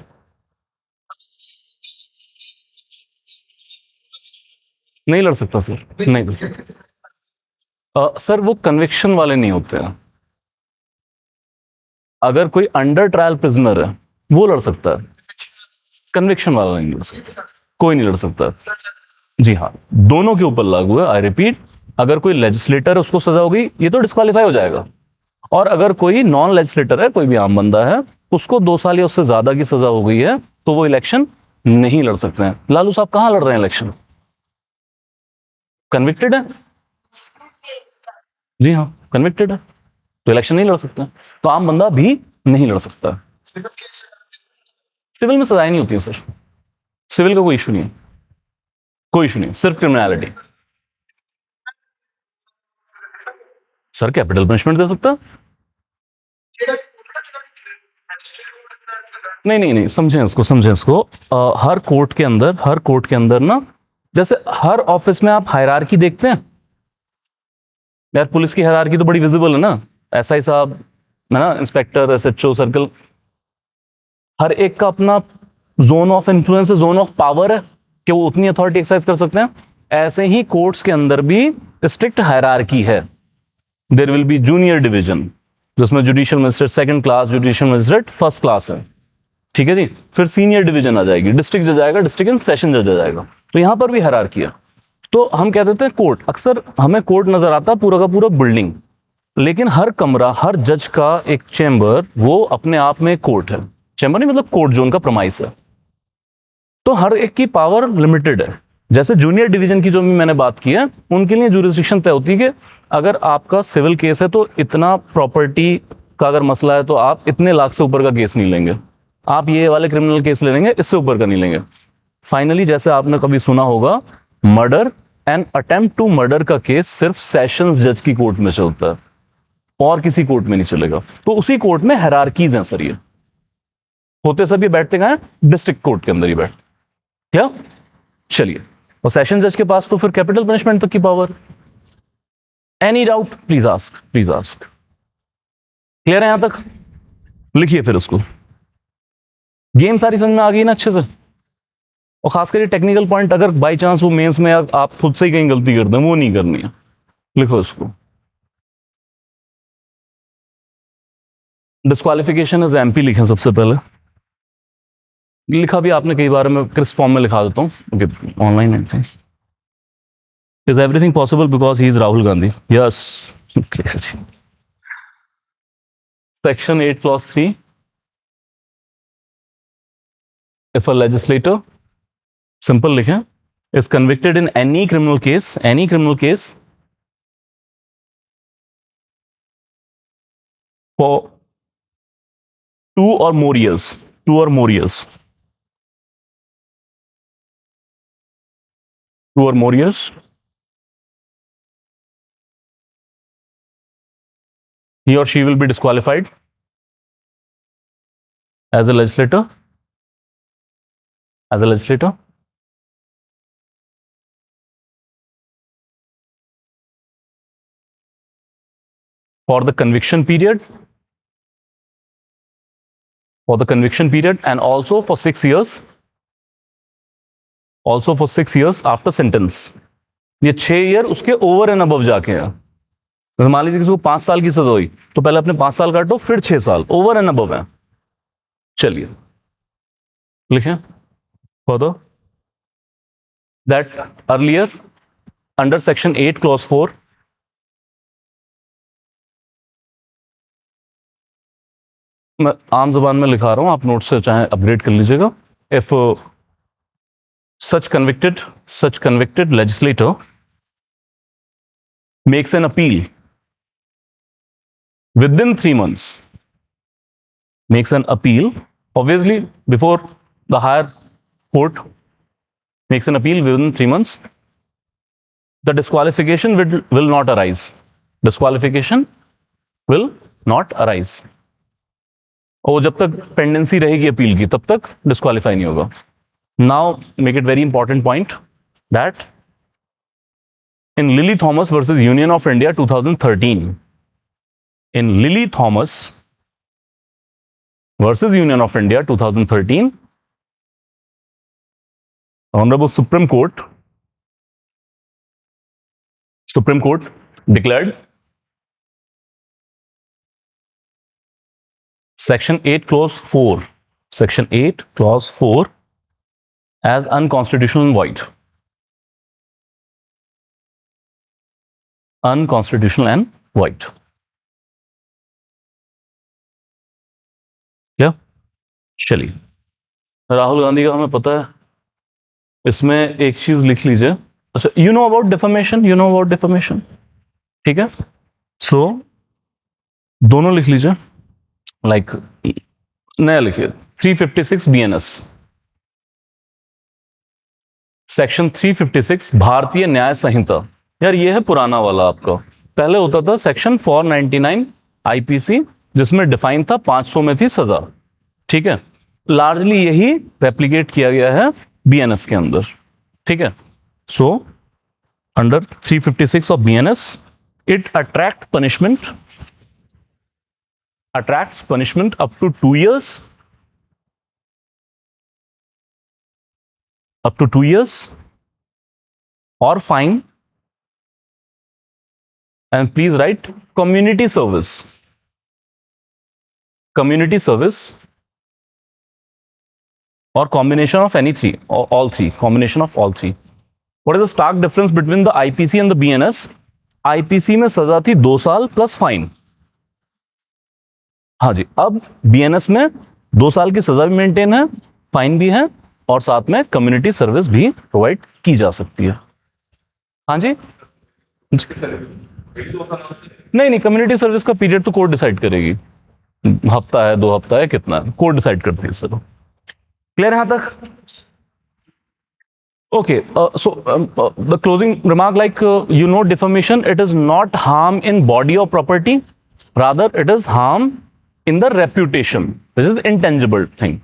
नहीं लड़ सकता सर, नहीं लड़ सकता। सर वो कन्विक्शन वाले नहीं होते हैं। अगर कोई अंडर ट्रायल प्रिजनर है वो लड़ सकता है, कन्विक्शन वाला नहीं लड़ सकता, कोई नहीं लड़ सकता। जी हाँ, दोनों के ऊपर लागू है। आई रिपीट, अगर कोई लेजिस्लेटर है उसको सजा होगी, ये तो डिस्क्वालीफाई हो जाएगा। और अगर कोई नॉन लेजिस्लेटर है, कोई भी आम बंदा है, उसको 2 साल या उससे ज्यादा की सजा हो गई है, तो वो इलेक्शन नहीं लड़ सकते हैं। लालू साहब कहां लड़ रहे हैं इलेक्शन? कन्विक्टेड है। जी हाँ, कन्विक्टेड है, तो इलेक्शन नहीं लड़ सकता। तो आम बंदा भी नहीं लड़ सकता। सिविल में सजाएं नहीं होती है सर, सिविल का कोई इशू नहीं है, कोई इशू नहीं, सिर्फ क्रिमिनलिटी। सर कैपिटल पनिशमेंट दे सकता? नहीं नहीं नहीं, समझें इसको, समझें इसको। हर कोर्ट के अंदर ना, जैसे हर ऑफिस में आप हायरार्की देखते हैं यार, पुलिस की हायरार्की तो बड़ी विजिबल है ना, एसआई साहब है ना, इंस्पेक्टर, एसएचओ, सर्कल, हर एक का अपना जोन ऑफ इन्फ्लुएंस है, जोन ऑफ पावर है। कि वो उतनी अथॉरिटी एक्सरसाइज कर सकते हैं, ऐसे ही कोर्ट्स के अंदर भी स्ट्रिक्ट हायरार्की है. There will be junior division, जिसमें judicial magistrate second class, judicial magistrate first class है. ठीक है जी. फिर सीनियर डिवीजन आ जाएगी, डिस्ट्रिक्ट जज आएगा, डिस्ट्रिक्ट एंड सेशन जज आ जाएगा. तो यहां पर भी हायरार्की है. तो हम कह देते हैं कोर्ट, अक्सर हमें कोर्ट नजर आता है पूरा का पूरा बिल्डिंग, लेकिन हर कमरा, हर जज का एक चेंबर, वो अपने आप में कोर्ट है. चेंबर नहीं मतलब कोर्ट जो उनका प्रमाइस है. तो हर एक की पावर लिमिटेड है. जैसे जूनियर डिवीजन की जो भी मैंने बात की है, उनके लिए जुरिस्डिक्शन तय होती है कि अगर आपका सिविल केस है तो इतना प्रॉपर्टी का अगर मसला है तो आप इतने लाख से ऊपर का केस नहीं लेंगे, आप ये वाले क्रिमिनल केस ले लेंगे, इससे ऊपर का नहीं लेंगे. फाइनली जैसे आपने कभी सुना होगा, murder and attempt to murder का केस सिर्फ सेशंस जज की कोर्ट में चलता है और किसी कोर्ट में नहीं चलेगा. तो उसी कोर्ट में हायरार्कीज हैं सर. ये होते सब ये बैठते कहां? डिस्ट्रिक्ट कोर्ट के अंदर ही बैठते. क्या? चलिए. और सेशन जज के पास तो फिर कैपिटल पनिशमेंट तक की power. Any doubt? Please ask, please ask. Clear है यहां तक? लिखिए फिर उसको. गेम सारी समझ में आ गई ना अच्छे से? और खासकर ये टेक्निकल पॉइंट, अगर बाई चांस वो मेंस में आप खुद से ही कहीं गलती करते हैं, वो नहीं करनी है. लिखो इसको. डिस्क्वालिफिकेशन इज एमपी लिखें सबसे पहले. लिखा भी आपने कई बार, मैं क्रिस्प फॉर्म में लिखा देता हूँ online. Is everything possible because he is Rahul Gandhi? Yes. Section 8 clause 3. If a legislator, simple लिखें, is convicted in any criminal case for 2 or more years, he or she will be disqualified as a legislator. For the conviction period, and also for 6 years, after sentence. ये 6 year उसके over and above जाके हैं. तो मान लीजिए किसी को 5 साल की सजा हुई, तो पहले अपने 5 साल काटो, फिर 6 साल ओवर एंड अबव है. चलिए लिखें. Further that earlier under section 8 clause 4, मैं आम जबान में लिखा रहा हूं, आप नोट से चाहे अपग्रेड कर लीजिएगा. If such convicted legislator makes an appeal within 3 months, obviously before the higher court makes an appeal within 3 months, the disqualification will not arise. और जब तक पेंडेंसी रहेगी अपील की, तब तक डिस्क्वालीफाई नहीं होगा. Now make it very important point that in Lily Thomas versus Union of India 2013, Honorable Supreme Court declared Section 8 clause 4 as unconstitutional and void. क्या? चलिए. राहुल गांधी का हमें पता है. इसमें एक चीज लिख लीजिए. अच्छा, यू नो अबाउट डिफेमेशन. ठीक है. सो दोनों लिख लीजिए. लाइक नया लिखिए. 356 BNS. सेक्शन 356 भारतीय न्याय संहिता. यार ये है पुराना वाला आपका. पहले होता था सेक्शन 499 IPC, जिसमें डिफाइन था 500 में थी सजा. ठीक है. लार्जली यही रेप्लिकेट किया गया है BNS के अंदर. ठीक है. So under 356 of BNS, it attracts punishment up to 2 years up to 2 years or fine. And please write community service. Community service or combination of any three, or all three, combination of all three. What is the stark difference between the IPC and the BNS? IPC में सजा थी 2 साल plus fine. हाँ जी, अब BNS में 2 साल की सजा भी मेंटेन है, फाइन भी है, और साथ में कम्युनिटी सर्विस भी प्रोवाइड की जा सकती है. हाँ जी, नहीं, कम्युनिटी सर्विस का पीरियड तो कोर्ट डिसाइड करेगी. हफ्ता है, 2 हफ्ता है, कितना है, कोर्ट डिसाइड करती है सर. क्लियर यहां तक? Okay, so the closing remark, like defamation, it is not harm in body or property, rather it is harm in the reputation, which is intangible thing.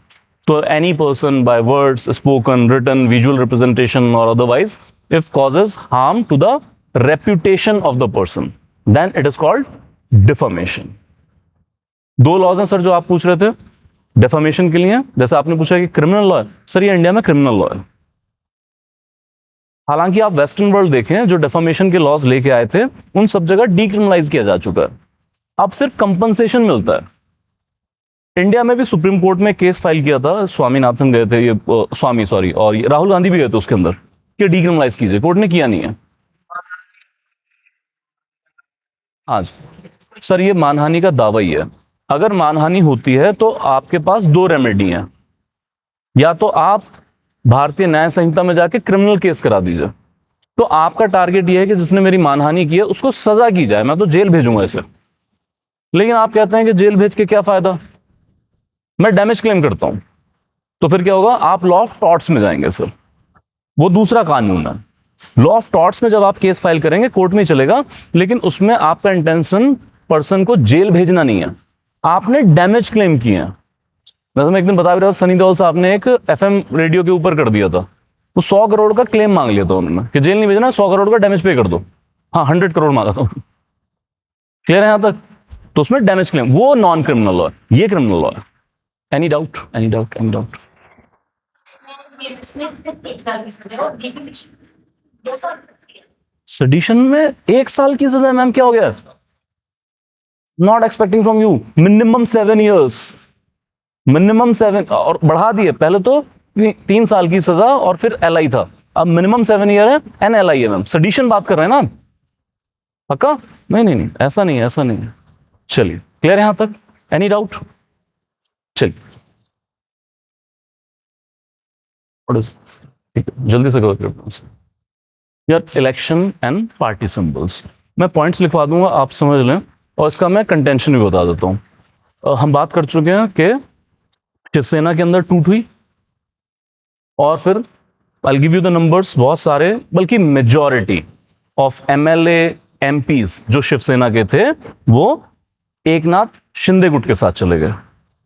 So any person by words, spoken, written, visual representation or otherwise, if causes harm to the reputation of the person, then it is called defamation. 2 laws हैं sir जो आप पूछ रहे थे defamation के लिए. जैसे आपने पूछा कि क्रिमिनल लॉ है, सर ये इंडिया में क्रिमिनल लॉ है. हालांकि आप वेस्टर्न वर्ल्ड देखें, जो डेफामेशन के लॉज लेके आए थे उन सब जगह डीक्रिमिनलाइज किया जा चुका है. अब सिर्फ कंपनसेशन मिलता है. इंडिया में भी सुप्रीम कोर्ट में केस फाइल किया था, स्वामीनाथन गए थे, और ये राहुल गांधी भी गए थे उसके अंदर कि डीक्रिमिनलाइज कीजिए. कोर्ट ने किया नहीं है. हाँ सर, ये मानहानि का दावा ही है. अगर मानहानि होती है तो आपके पास 2 रेमेडी हैं. या तो आप भारतीय न्याय संहिता में जाके क्रिमिनल केस करा दीजिए. तो आपका टारगेट ये है कि जिसने मेरी मानहानि की है उसको सजा की जाए, मैं तो जेल भेजूंगा इसे. लेकिन आप कहते हैं कि जेल भेज के क्या फायदा, मैं डैमेज क्लेम करता हूं. तो फिर क्या होगा, आप लॉ ऑफ टॉर्ट्स में जाएंगे सर. वो दूसरा कानून है. लॉ ऑफ टॉर्ट्स में जब आप केस फाइल करेंगे कोर्ट में चलेगा, लेकिन उसमें आपका इंटेंशन पर्सन को जेल भेजना नहीं है, आपने डैमेज क्लेम किए हैं. मैं एक दिन बता भी रहा था, सनी देओल साहब ने एक FM रेडियो के ऊपर कर दिया था. वो 100 करोड़ का क्लेम मांग लिया था उन्होंने कि जेल नहीं भेजना, 100 करोड़ का डैमेज पे कर दो. हाँ, 100 करोड़ मांगा था. क्लियर है यहां तक? तो उसमें डैमेज क्लेम, वो नॉन क्रिमिनल लॉ है, ये क्रिमिनल लॉ है. Any doubt? Any doubt? Any doubt? Sedition में 1 साल की सजा. मैम क्या हो गया? Not expecting from you minimum 7 years. Minimum 7, और बढ़ा दिए. पहले तो 3 साल की सजा और फिर LI था, अब मिनिमम 7 year है एंड LI है. मैम सेडिशन बात कर रहे हैं ना पक्का? नहीं, ऐसा नहीं है. चलिए, क्लियर है यहां तक? Any doubt? चलिए, जल्दी से करो यार. इलेक्शन एंड पार्टी सिंबल्स, मैं पॉइंट्स लिखवा दूंगा, आप समझ लें, और इसका मैं कंटेंशन भी बता देता हूं. हम बात कर चुके हैं कि शिवसेना के अंदर टूट हुई, और फिर I give you the numbers, बहुत सारे, बल्कि मेजॉरिटी ऑफ MLA MPs जो शिवसेना के थे वो एकनाथ शिंदे गुट के साथ चले गए.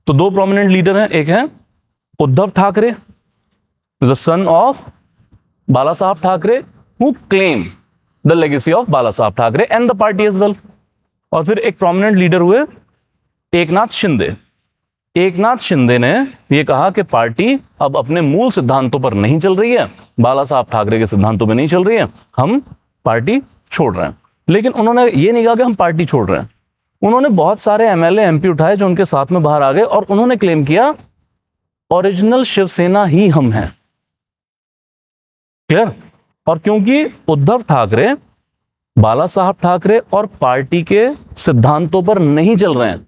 तो 2 प्रोमिनेंट लीडर हैं. एक है Uddhav Thackeray, the son of Bala Saheb Thackeray, who claim the legacy of Bala Saheb Thackeray and the party as well. और फिर एक प्रोमिनेंट लीडर हुए एकनाथ शिंदे. एकनाथ शिंदे ने यह कहा कि पार्टी अब अपने मूल सिद्धांतों पर नहीं चल रही है, बाला साहब ठाकरे के सिद्धांतों पर नहीं चल रही है, हम पार्टी छोड़ रहे हैं. लेकिन उन्होंने ये नहीं कहा कि हम पार्टी छोड़ रहे हैं. उन्होंने बहुत सारे MLA MP उठाए जो उनके साथ में बाहर आ गए, और उन्होंने क्लेम किया ओरिजिनल शिवसेना ही हम हैं. क्लियर? और क्योंकि उद्धव ठाकरे बाला साहब ठाकरे और पार्टी के सिद्धांतों पर नहीं चल रहे हैं,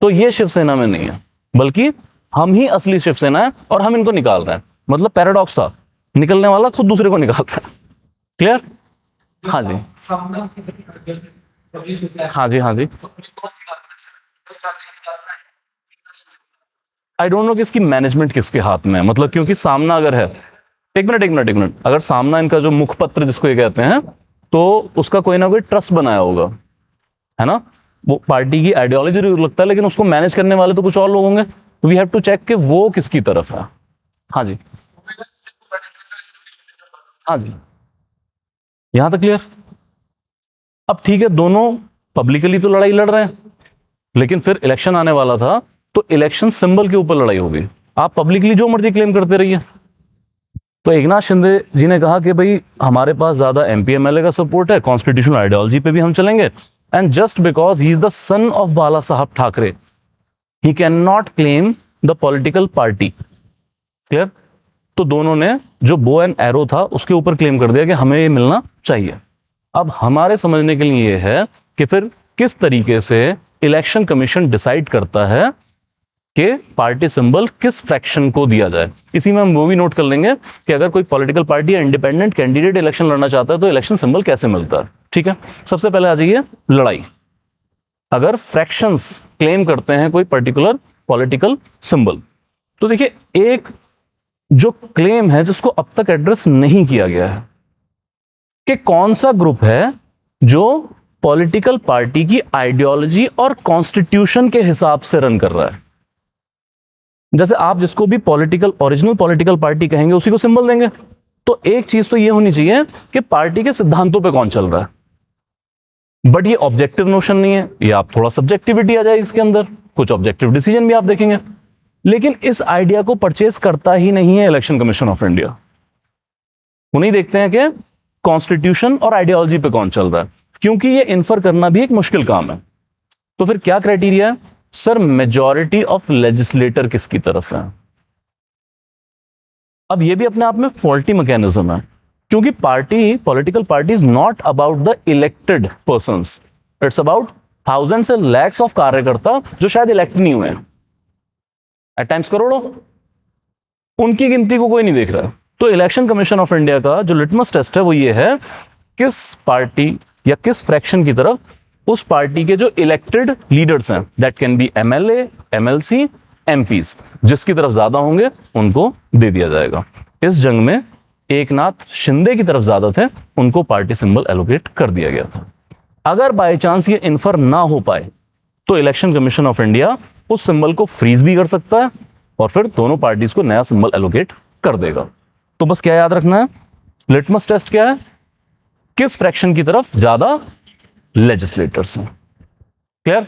तो ये शिवसेना में नहीं है, बल्कि हम ही असली शिवसेना है, और हम इनको निकाल रहे हैं. मतलब पैराडॉक्स था, निकलने वाला खुद दूसरे को निकाल रहा है. क्लियर? हाँ जी, हाँ जी. आई डोंट नो कि इसकी मैनेजमेंट किसके हाथ में है. मतलब क्योंकि सामना अगर है, एक मिनट, अगर सामना इनका जो मुखपत्र जिसको ये कहते हैं, तो उसका कोई ना कोई ट्रस्ट बनाया होगा, है ना, वो पार्टी की आइडियोलॉजी लगता है, लेकिन उसको मैनेज करने वाले तो कुछ और लोग होंगे. तो वी हैव टू चेक कि वो किसकी तरफ है. हाँ जी, यहां तक क्लियर? अब ठीक है, दोनों पब्लिकली तो लड़ाई लड़ रहे हैं, लेकिन फिर इलेक्शन आने वाला था, तो इलेक्शन सिंबल के ऊपर लड़ाई होगी. आप पब्लिकली जो मर्जी क्लेम करते रहिए, तो एकनाथ शिंदे जी ने कहा कि भाई हमारे पास ज्यादा एमपी एमएलए का सपोर्ट है, कॉन्स्टिट्यूशनल आइडियोलॉजी पे भी हम चलेंगे, and just because he is the son of Bala Saheb Thackeray he can not claim the political party. Clear? तो दोनों ने जो बो एंड एरो था उसके ऊपर क्लेम कर दिया कि हमें ये मिलना चाहिए। अब हमारे समझने के लिए ये है कि फिर किस तरीके से इलेक्शन कमीशन डिसाइड करता है कि पार्टी सिंबल किस फ्रैक्शन को दिया जाए। इसी में हम वो भी नोट कर लेंगे कि अगर कोई पॉलिटिकल पार्टी या इंडिपेंडेंट कैंडिडेट इलेक्शन लड़ना चाहता है तो इलेक्शन सिंबल कैसे मिलता है। ठीक है, सबसे पहले आ जाइए लड़ाई। अगर फ्रैक्शंस क्लेम करते हैं कोई पर्टिकुलर पॉलिटिकल सिंबल, तो देखिए एक जो क्लेम है जिसको अब तक एड्रेस नहीं किया गया है कि कौन सा ग्रुप है जो पॉलिटिकल पार्टी की आइडियोलॉजी और कॉन्स्टिट्यूशन के हिसाब से रन कर रहा है। जैसे आप जिसको भी पॉलिटिकल ओरिजिनल पॉलिटिकल पार्टी कहेंगे उसी को सिंबल देंगे। तो एक चीज तो ये होनी चाहिए कि पार्टी के सिद्धांतों पे कौन चल रहा है। बट ये ऑब्जेक्टिव नोशन नहीं है, ये आप थोड़ा सब्जेक्टिविटी आ जाए इसके अंदर, कुछ ऑब्जेक्टिव डिसीजन भी आप देखेंगे। लेकिन इस आइडिया को परचेज करता ही नहीं है इलेक्शन कमीशन ऑफ इंडिया। वो नहीं देखते हैं कि कॉन्स्टिट्यूशन और आइडियोलॉजी पे कौन चल रहा है, क्योंकि ये इन्फर करना भी एक मुश्किल काम है। तो फिर क्या क्राइटेरिया है? सर मेजॉरिटी ऑफ लेजिस्लेटर किसकी तरफ है। अब ये भी अपने आप में फॉल्टी मैकेनिज्म है, क्योंकि party political party is not about the elected persons, it's about thousands and lakhs of कार्यकर्ता जो शायद इलेक्ट नहीं हुए हैं, एट टाइम्स करोड़ों। उनकी गिनती को कोई नहीं देख रहा। तो इलेक्शन कमीशन ऑफ इंडिया का जो लिटमस टेस्ट है वो ये है किस पार्टी या किस फ्रैक्शन की तरफ उस पार्टी के जो इलेक्टेड लीडर्स हैं, that can be MLA, MLC, MPs, जिसकी तरफ ज्यादा होंगे उनको दे दिया जाएगा। इस जंग में एकनाथ शिंदे की तरफ ज्यादा थे, उनको पार्टी सिंबल एलोकेट कर दिया गया था। अगर बाय चांस ये इन्फर ना हो पाए तो इलेक्शन कमीशन ऑफ इंडिया उस सिंबल को फ्रीज भी कर सकता है और फिर दोनों पार्टीज को नया सिंबल एलोकेट कर देगा। तो बस क्या याद रखना है, लिटमस टेस्ट क्या है, किस फ्रैक्शन की तरफ ज्यादा लेजिस्लेटर्स हैं। Clear?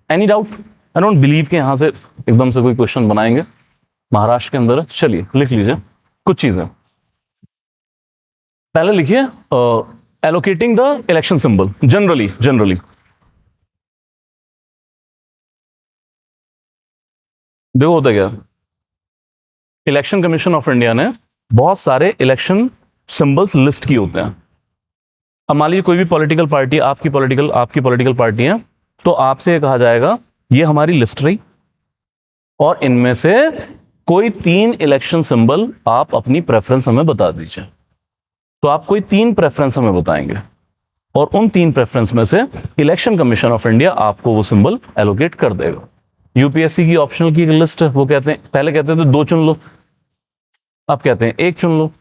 Any doubt? I don't believe कि यहां से एकदम से कोई क्वेश्चन बनाएंगे। महाराष्ट्र के अंदर है, चलिए लिख लीजिए कुछ चीजें। पहले लिखिए allocating the election symbol. Generally देखो होता क्या, इलेक्शन कमीशन ऑफ इंडिया ने बहुत सारे इलेक्शन सिंबल्स लिस्ट किए होते हैं। अब मान लीजिए कोई भी पॉलिटिकल पार्टी, आपकी पॉलिटिकल पार्टी है, तो आपसे ये कहा जाएगा ये हमारी लिस्ट रही और इनमें से कोई 3 इलेक्शन सिंबल आप अपनी प्रेफरेंस हमें बता दीजिए। तो आप कोई 3 प्रेफरेंस हमें बताएंगे और उन 3 प्रेफरेंस में से इलेक्शन कमीशन ऑफ इंडिया आपको वो सिंबल एलोकेट कर देगा। यूपीएससी की ऑप्शनल की लिस्ट है, वो कहते हैं, पहले कहते थे 2 चुन लो, अब कहते हैं 1 चुन लो।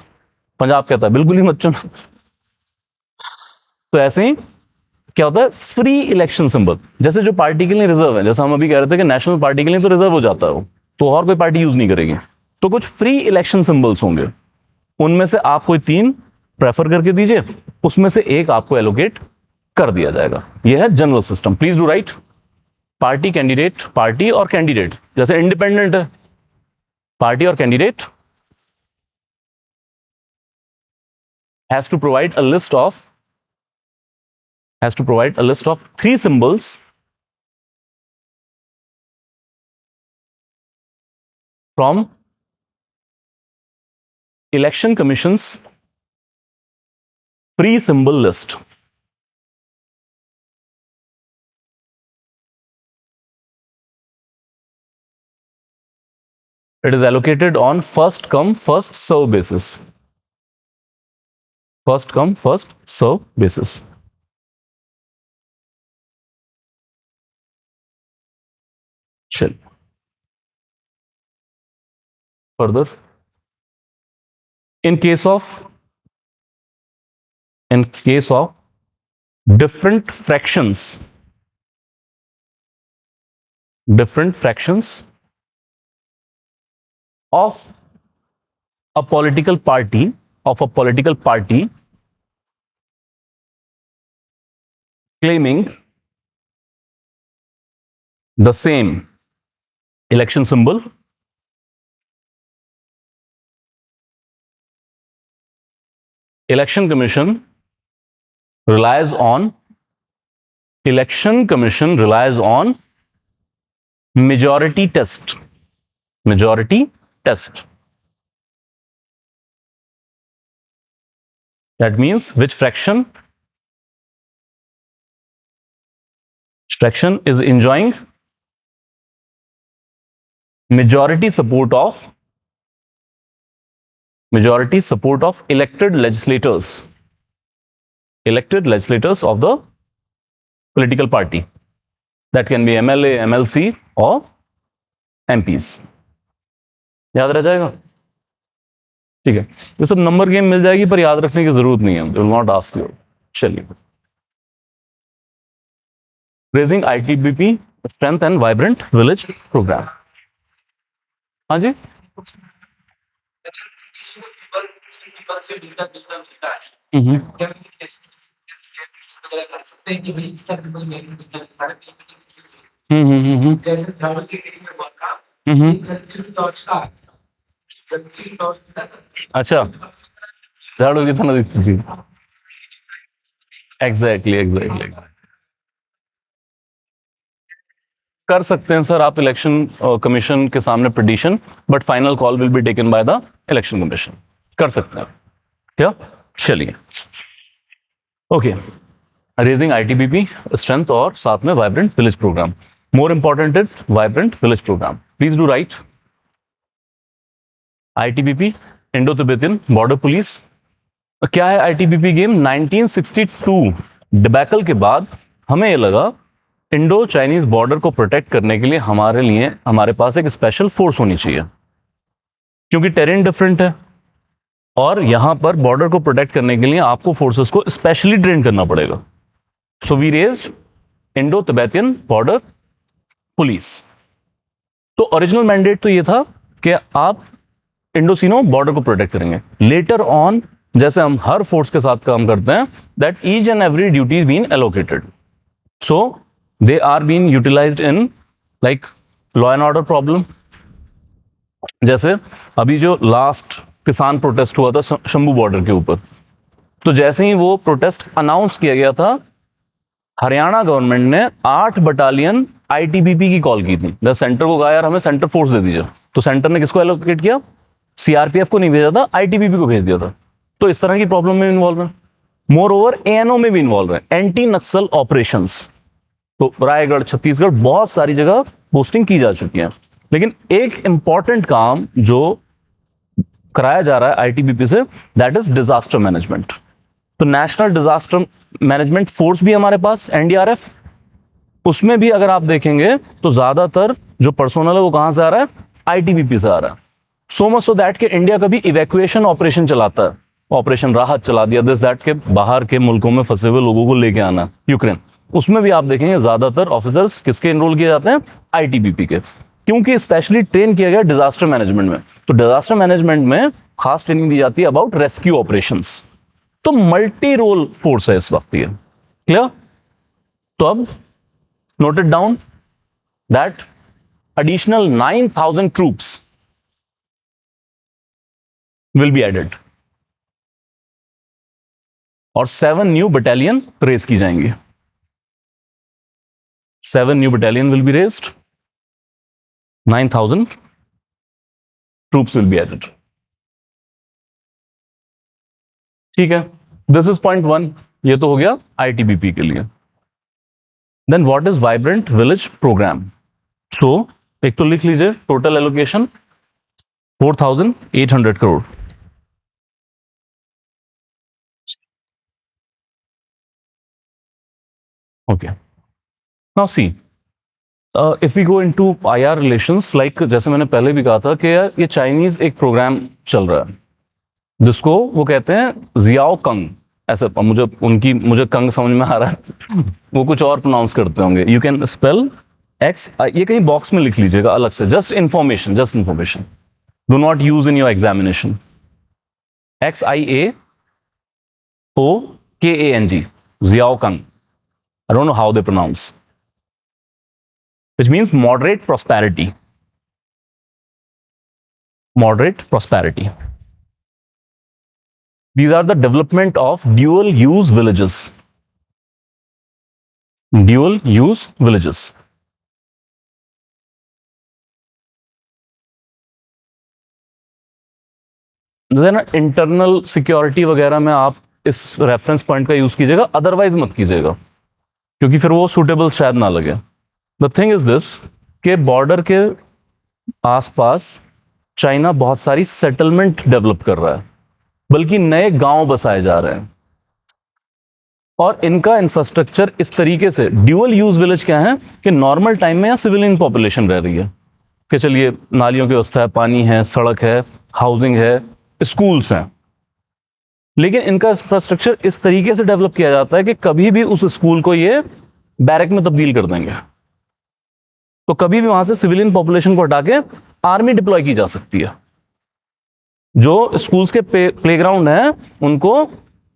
पंजाब कहता है बिल्कुल ही मत चुनो। तो ऐसे ही क्या होता है, फ्री इलेक्शन सिंबल, जैसे जो पार्टी के लिए रिजर्व है, जैसे हम अभी कह रहे थे कि नेशनल पार्टी के लिए तो रिजर्व हो जाता है वो, तो और कोई पार्टी यूज नहीं करेगी। तो कुछ फ्री इलेक्शन सिंबल्स होंगे, उनमें से आप कोई 3 प्रेफर करके दीजिए, उसमें से एक आपको एलोकेट कर दिया जाएगा। यह है general system. Please do right. Party, candidate, party और कैंडिडेट, जैसे इंडिपेंडेंट है, पार्टी और candidate has to provide a list of 3 symbols from election commission's free symbol list. It is allocated on first come first serve basis. First come first serve basis. Chill. Further, in case of different fractions of a political party claiming the same election symbol, Election Commission relies on majority test. Majority test. That means which fraction is enjoying majority support of elected legislators of the political party. That can be MLA, MLC or MPs. याद रह जाएगा? ठीक है, ये सब number game मिल जाएगी पर याद रखने की जरूरत नहीं है. Will not ask you. चलिए, raising ITBP strength and vibrant village programme. हाँ जी, अच्छा, झाड़ू कितना दिखती थी? एग्जैक्टली. कर सकते हैं सर आप इलेक्शन कमीशन के सामने petition, but final call will be taken by the election commission. कर सकते हैं क्या? चलिए, ओके. रेजिंग ITBP स्ट्रेंथ और साथ में vibrant village programme. More important is vibrant village programme. Please do write. ITBP, Indo Tibetan border police. क्या है ITBP गेम? 1962 डिबैकल के बाद हमें ये लगा इंडो चाइनीज बॉर्डर को प्रोटेक्ट करने के लिए हमारे पास एक स्पेशल फोर्स होनी चाहिए, क्योंकि टेरेन डिफरेंट है और यहां पर बॉर्डर को प्रोटेक्ट करने के लिए आपको फोर्सेस को स्पेशली ट्रेन करना पड़ेगा. So we raised Indo Tibetan border police. तो ओरिजिनल मैंडेट तो ये था कि आप इंडो-सीनो बॉर्डर को प्रोटेक्ट करेंगे. लेटर ऑन, जैसे हम हर फोर्स के साथ काम करते हैं, that each and every duty is been allocated. So they are being utilized in like law and order problem. जैसे अभी जो लास्ट किसान प्रोटेस्ट हुआ था शंभू बॉर्डर के ऊपर, तो जैसे ही वो प्रोटेस्ट अनाउंस किया गया था, हरियाणा गवर्नमेंट ने 8 बटालियन ITBP की कॉल की थी. सेंटर को कहा यार हमें सेंटर फोर्स दे दीजिए, तो सेंटर ने किसको एलोकेट किया? CRPF को नहीं भेजा था, ITBP को भेज दिया था. तो इस तरह की प्रॉब्लम में इन्वॉल्व है. मोर ओवर ANO में भी इन्वॉल्व है, एंटी नक्सल ऑपरेशंस. तो रायगढ़, छत्तीसगढ़, बहुत सारी जगह पोस्टिंग की जा चुकी है. लेकिन एक इंपॉर्टेंट काम जो कराया जा रहा है ITBP से, दैट इज डिजास्टर मैनेजमेंट. तो नेशनल डिजास्टर मैनेजमेंट फोर्स भी हमारे पास, NDRF. उसमें भी अगर आप देखेंगे तो ज्यादातर जो पर्सोनल है वो कहां से आ रहा है? ITBP से आ रहा है. सो मच सो दैट के इंडिया कभी इवैक्यूएशन ऑपरेशन चलाता है, ऑपरेशन राहत चला दिया, दिस दैट के बाहर के मुल्कों में फंसे हुए लोगों को लेके आना, यूक्रेन, उसमें भी आप देखेंगे ज्यादातर ऑफिसर्स किसके एनरोल किए जाते हैं? ITBP के, क्योंकि स्पेशली ट्रेन किया गया डिजास्टर मैनेजमेंट में. तो डिजास्टर मैनेजमेंट में खास ट्रेनिंग दी जाती है अबाउट रेस्क्यू ऑपरेशंस. तो मल्टी रोल फोर्स है इस वक्त ये. क्लियर? तो अब note it down that additional 9,000 troops will be added और 7 न्यू बटालियन रेज की जाएंगी. 7 new battalion will be raised. 9,000 troops will be added. ठीक है, दिस इज पॉइंट 1. ये तो हो गया ITBP के लिए. Then what is vibrant village programme? So एक तो लिख लीजिए, total allocation 4,800 crore. Okay, now see, if we go into IR relations, like जैसे मैंने पहले भी कहा था कि यार ये चाइनीज एक प्रोग्राम चल रहा है जिसको वो कहते हैं जियाओ कंग. ऐसे मुझे कंग समझ में आ रहा है वो कुछ और प्रोनाउंस करते होंगे. यू कैन स्पेल X, ये कहीं बॉक्स में लिख लीजिएगा अलग से, just information, do not use in your examination. XIAOKANG, Xiao Kang. I don't know how they pronounce, which means moderate prosperity. Moderate prosperity. These are the development of dual use villages. Dual use villages. जैसे ना internal security वगैरह में आप इस reference point का use कीजिएगा, otherwise मत कीजिएगा, क्योंकि फिर वो सूटेबल शायद ना लगे. द थिंग इज दिस के बॉर्डर के आसपास चाइना बहुत सारी सेटलमेंट डेवलप कर रहा है, बल्कि नए गांव बसाए जा रहे हैं, और इनका इंफ्रास्ट्रक्चर इस तरीके से. ड्यूअल यूज विलेज क्या है कि नॉर्मल टाइम में यहाँ सिविलियन पॉपुलेशन रह रही है कि चलिए नालियों की व्यवस्था है, पानी है, सड़क है, हाउसिंग है, स्कूल्स हैं, लेकिन इनका इंफ्रास्ट्रक्चर इस तरीके से डेवलप किया जाता है कि कभी भी उस स्कूल को ये बैरक में तब्दील कर देंगे, तो कभी भी वहां से सिविलियन पॉपुलेशन को हटा के आर्मी डिप्लॉय की जा सकती है. जो स्कूल्स के प्लेग्राउंड हैं उनको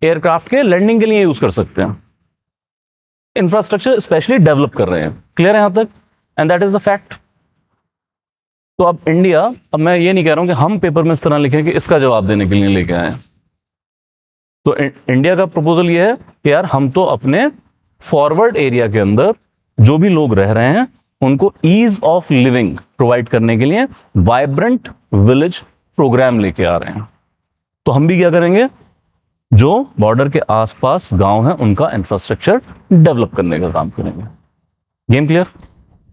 एयरक्राफ्ट के लैंडिंग के लिए यूज कर सकते हैं. इंफ्रास्ट्रक्चर स्पेशली डेवलप कर रहे हैं. क्लियर है यहां तक? And that is the fact. तो अब इंडिया, अब मैं ये नहीं कह रहा हूं कि हम पेपर में इस तरह लिखें कि इसका जवाब देने के लिए लेके आए. तो इंडिया का प्रपोजल ये है कि यार हम तो अपने फॉरवर्ड एरिया के अंदर जो भी लोग रह रहे हैं उनको ईज ऑफ लिविंग प्रोवाइड करने के लिए वाइब्रेंट विलेज प्रोग्राम लेके आ रहे हैं. तो हम भी क्या करेंगे, जो बॉर्डर के आसपास गांव हैं उनका इंफ्रास्ट्रक्चर डेवलप करने का काम करेंगे. Game clear?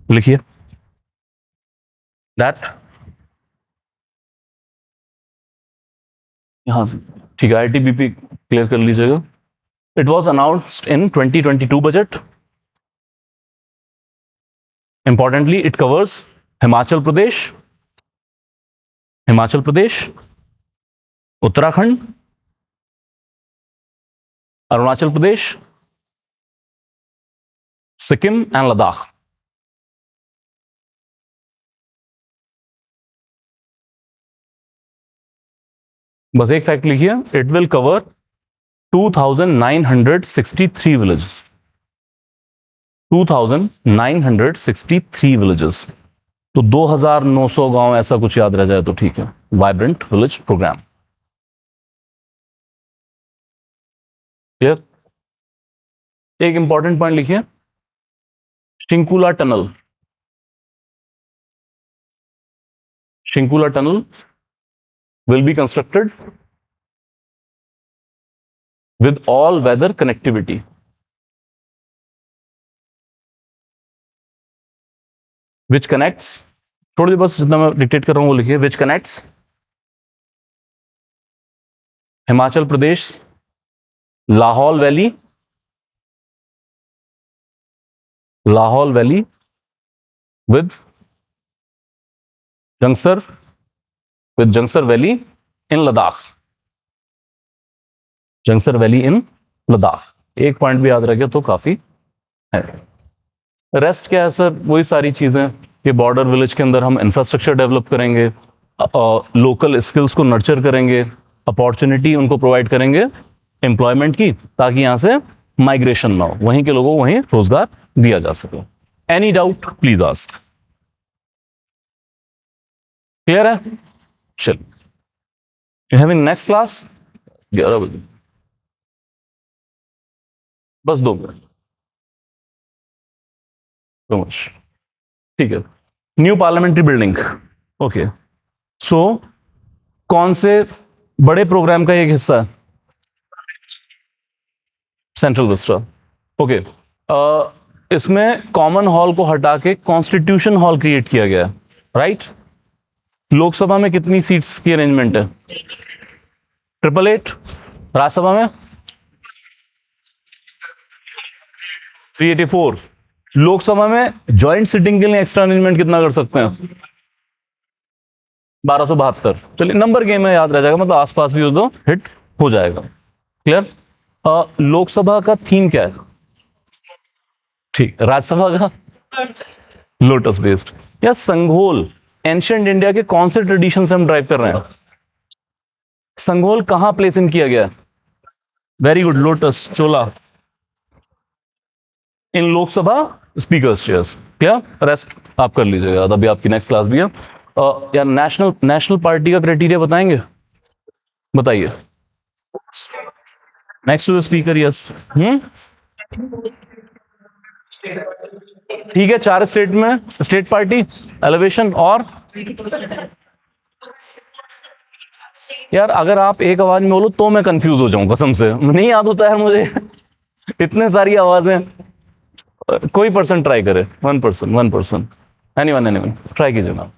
लिखिए दैट. यहां से ठीक है, आईटीबीपी क्लियर कर लीजिएगा. It was announced in 2022 budget. Importantly it covers Himachal Pradesh, Uttarakhand, Arunachal Pradesh, Sikkim and Ladakh. बस एक फैक्ट लिखिए, it will cover 2963 villages. 2963 villages. तो 2900 गांव ऐसा कुछ याद रह जाए तो ठीक है. Vibrant village programme. क्लियर? एक इंपॉर्टेंट पॉइंट लिखिए, Shinku La tunnel. Shinku La tunnel will be constructed with all weather connectivity. Which connects, थोड़ी देर बस जितना मैं डिक्टेट कर रहा हूं वो लिखिए. Which connects Himachal Pradesh Lahaul valley with Jungsar Valley in Ladakh. Jungsar Valley in Ladakh. एक पॉइंट भी याद रह गया तो काफी है. रेस्ट क्या है सर? वही सारी चीजें कि बॉर्डर विलेज के अंदर हम इंफ्रास्ट्रक्चर डेवलप करेंगे, लोकल स्किल्स को नर्चर करेंगे, अपॉर्चुनिटी उनको प्रोवाइड करेंगे एम्प्लॉयमेंट की, ताकि यहां से माइग्रेशन ना हो, वहीं के लोगों को वहीं रोजगार दिया जा सके. Any doubt please ask. Clear है? चल, यू हैविंग नेक्स्ट क्लास 11 बजे. बस 2 मिनट. ठीक है. New parliamentary building. ओके, सो कौन से बड़े प्रोग्राम का एक हिस्सा है? Central Vista. ओके, इसमें कॉमन हॉल को हटा के कॉन्स्टिट्यूशन हॉल क्रिएट किया गया है, राइट? लोकसभा में कितनी सीट्स की अरेंजमेंट है? 888. राज्यसभा में 384. लोकसभा में ज्वाइंट सिटिंग के लिए एक्स्ट्रा अरेंजमेंट कितना कर सकते हैं? 1272. चलिए, नंबर गेम में याद रह जाएगा, मतलब आसपास भी हो तो हिट हो जाएगा. क्लियर? लोकसभा का थीम क्या है? ठीक. राज्यसभा का लोटस बेस्ड. या संघोल, एंशिएंट इंडिया के कौन से ट्रेडिशन से हम ड्राइव कर रहे हैं? संघोल कहां प्लेस इन किया गया? वेरी गुड, लोटस, चोला. इन लोकसभा स्पीकर्स चेयर्स. क्या? रेस्ट आप कर लीजिएगा, अभी आपकी नेक्स्ट क्लास भी है. यार नेशनल पार्टी का क्राइटेरिया बताएंगे? बताइए. Next to the speaker, yes. ठीक है, 4 स्टेट में स्टेट पार्टी एलिवेशन। और यार अगर आप एक आवाज में बोलो तो मैं कंफ्यूज हो जाऊं, कसम से नहीं याद होता है मुझे इतने सारी आवाजें। कोई पर्सन ट्राई करे, 1 पर्सन, एनीवन ट्राई कीजिए ना।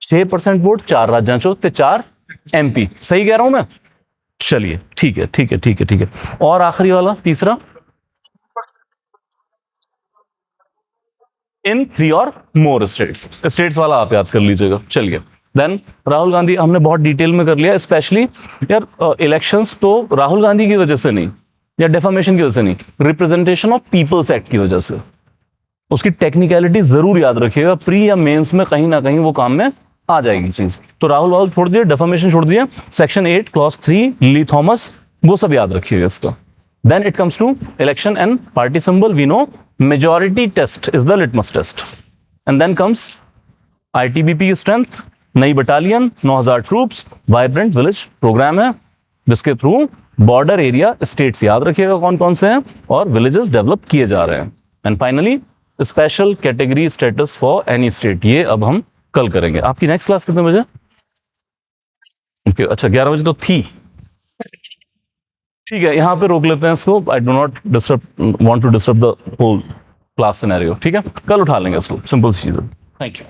छह परसेंट वोट 4 राज्यों चो ते 4 MP, सही कह रहा हूं मैं? चलिए ठीक है ठीक है ठीक है ठीक है। और आखिरी वाला तीसरा, इन 3 और मोर स्टेट्स, स्टेट्स वाला आप याद कर लीजिएगा। चलिए देन राहुल गांधी हमने बहुत डिटेल में कर लिया, स्पेशली यार इलेक्शंस तो राहुल गांधी की वजह से नहीं या डेफामेशन की वजह से नहीं, रिप्रेजेंटेशन ऑफ पीपल्स एक्ट की वजह से। उसकी टेक्निकलिटी जरूर याद रखिएगा, प्री या मेंस में कहीं ना कहीं वो काम में आ जाएगी चीज। तो राहुल छोड़ दिए, डेफामेशन छोड़ दिए, सेक्शन 8 क्लॉज 3 ली थॉमस, वो सब याद रखिएगा इसका। Then it comes to election and party symbol. We know majority test is the litmus test. And then comes ITBP strength, नई battalion, 9,000 troops, vibrant village programme है जिसके थ्रू बॉर्डर एरिया स्टेट्स याद रखिएगा कौन कौन से हैं और विलेजेस डेवलप किए जा रहे हैं। And finally special category status for any state, ये अब हम कल करेंगे। आपकी नेक्स्ट क्लास कितने बजे? अच्छा 11 बजे तो थी। ठीक है, यहां पे रोक लेते हैं इसको। I do not disturb, want to disturb the whole class scenario. ठीक है, कल उठा लेंगे इसको, सिंपल सी चीज है। Thank you.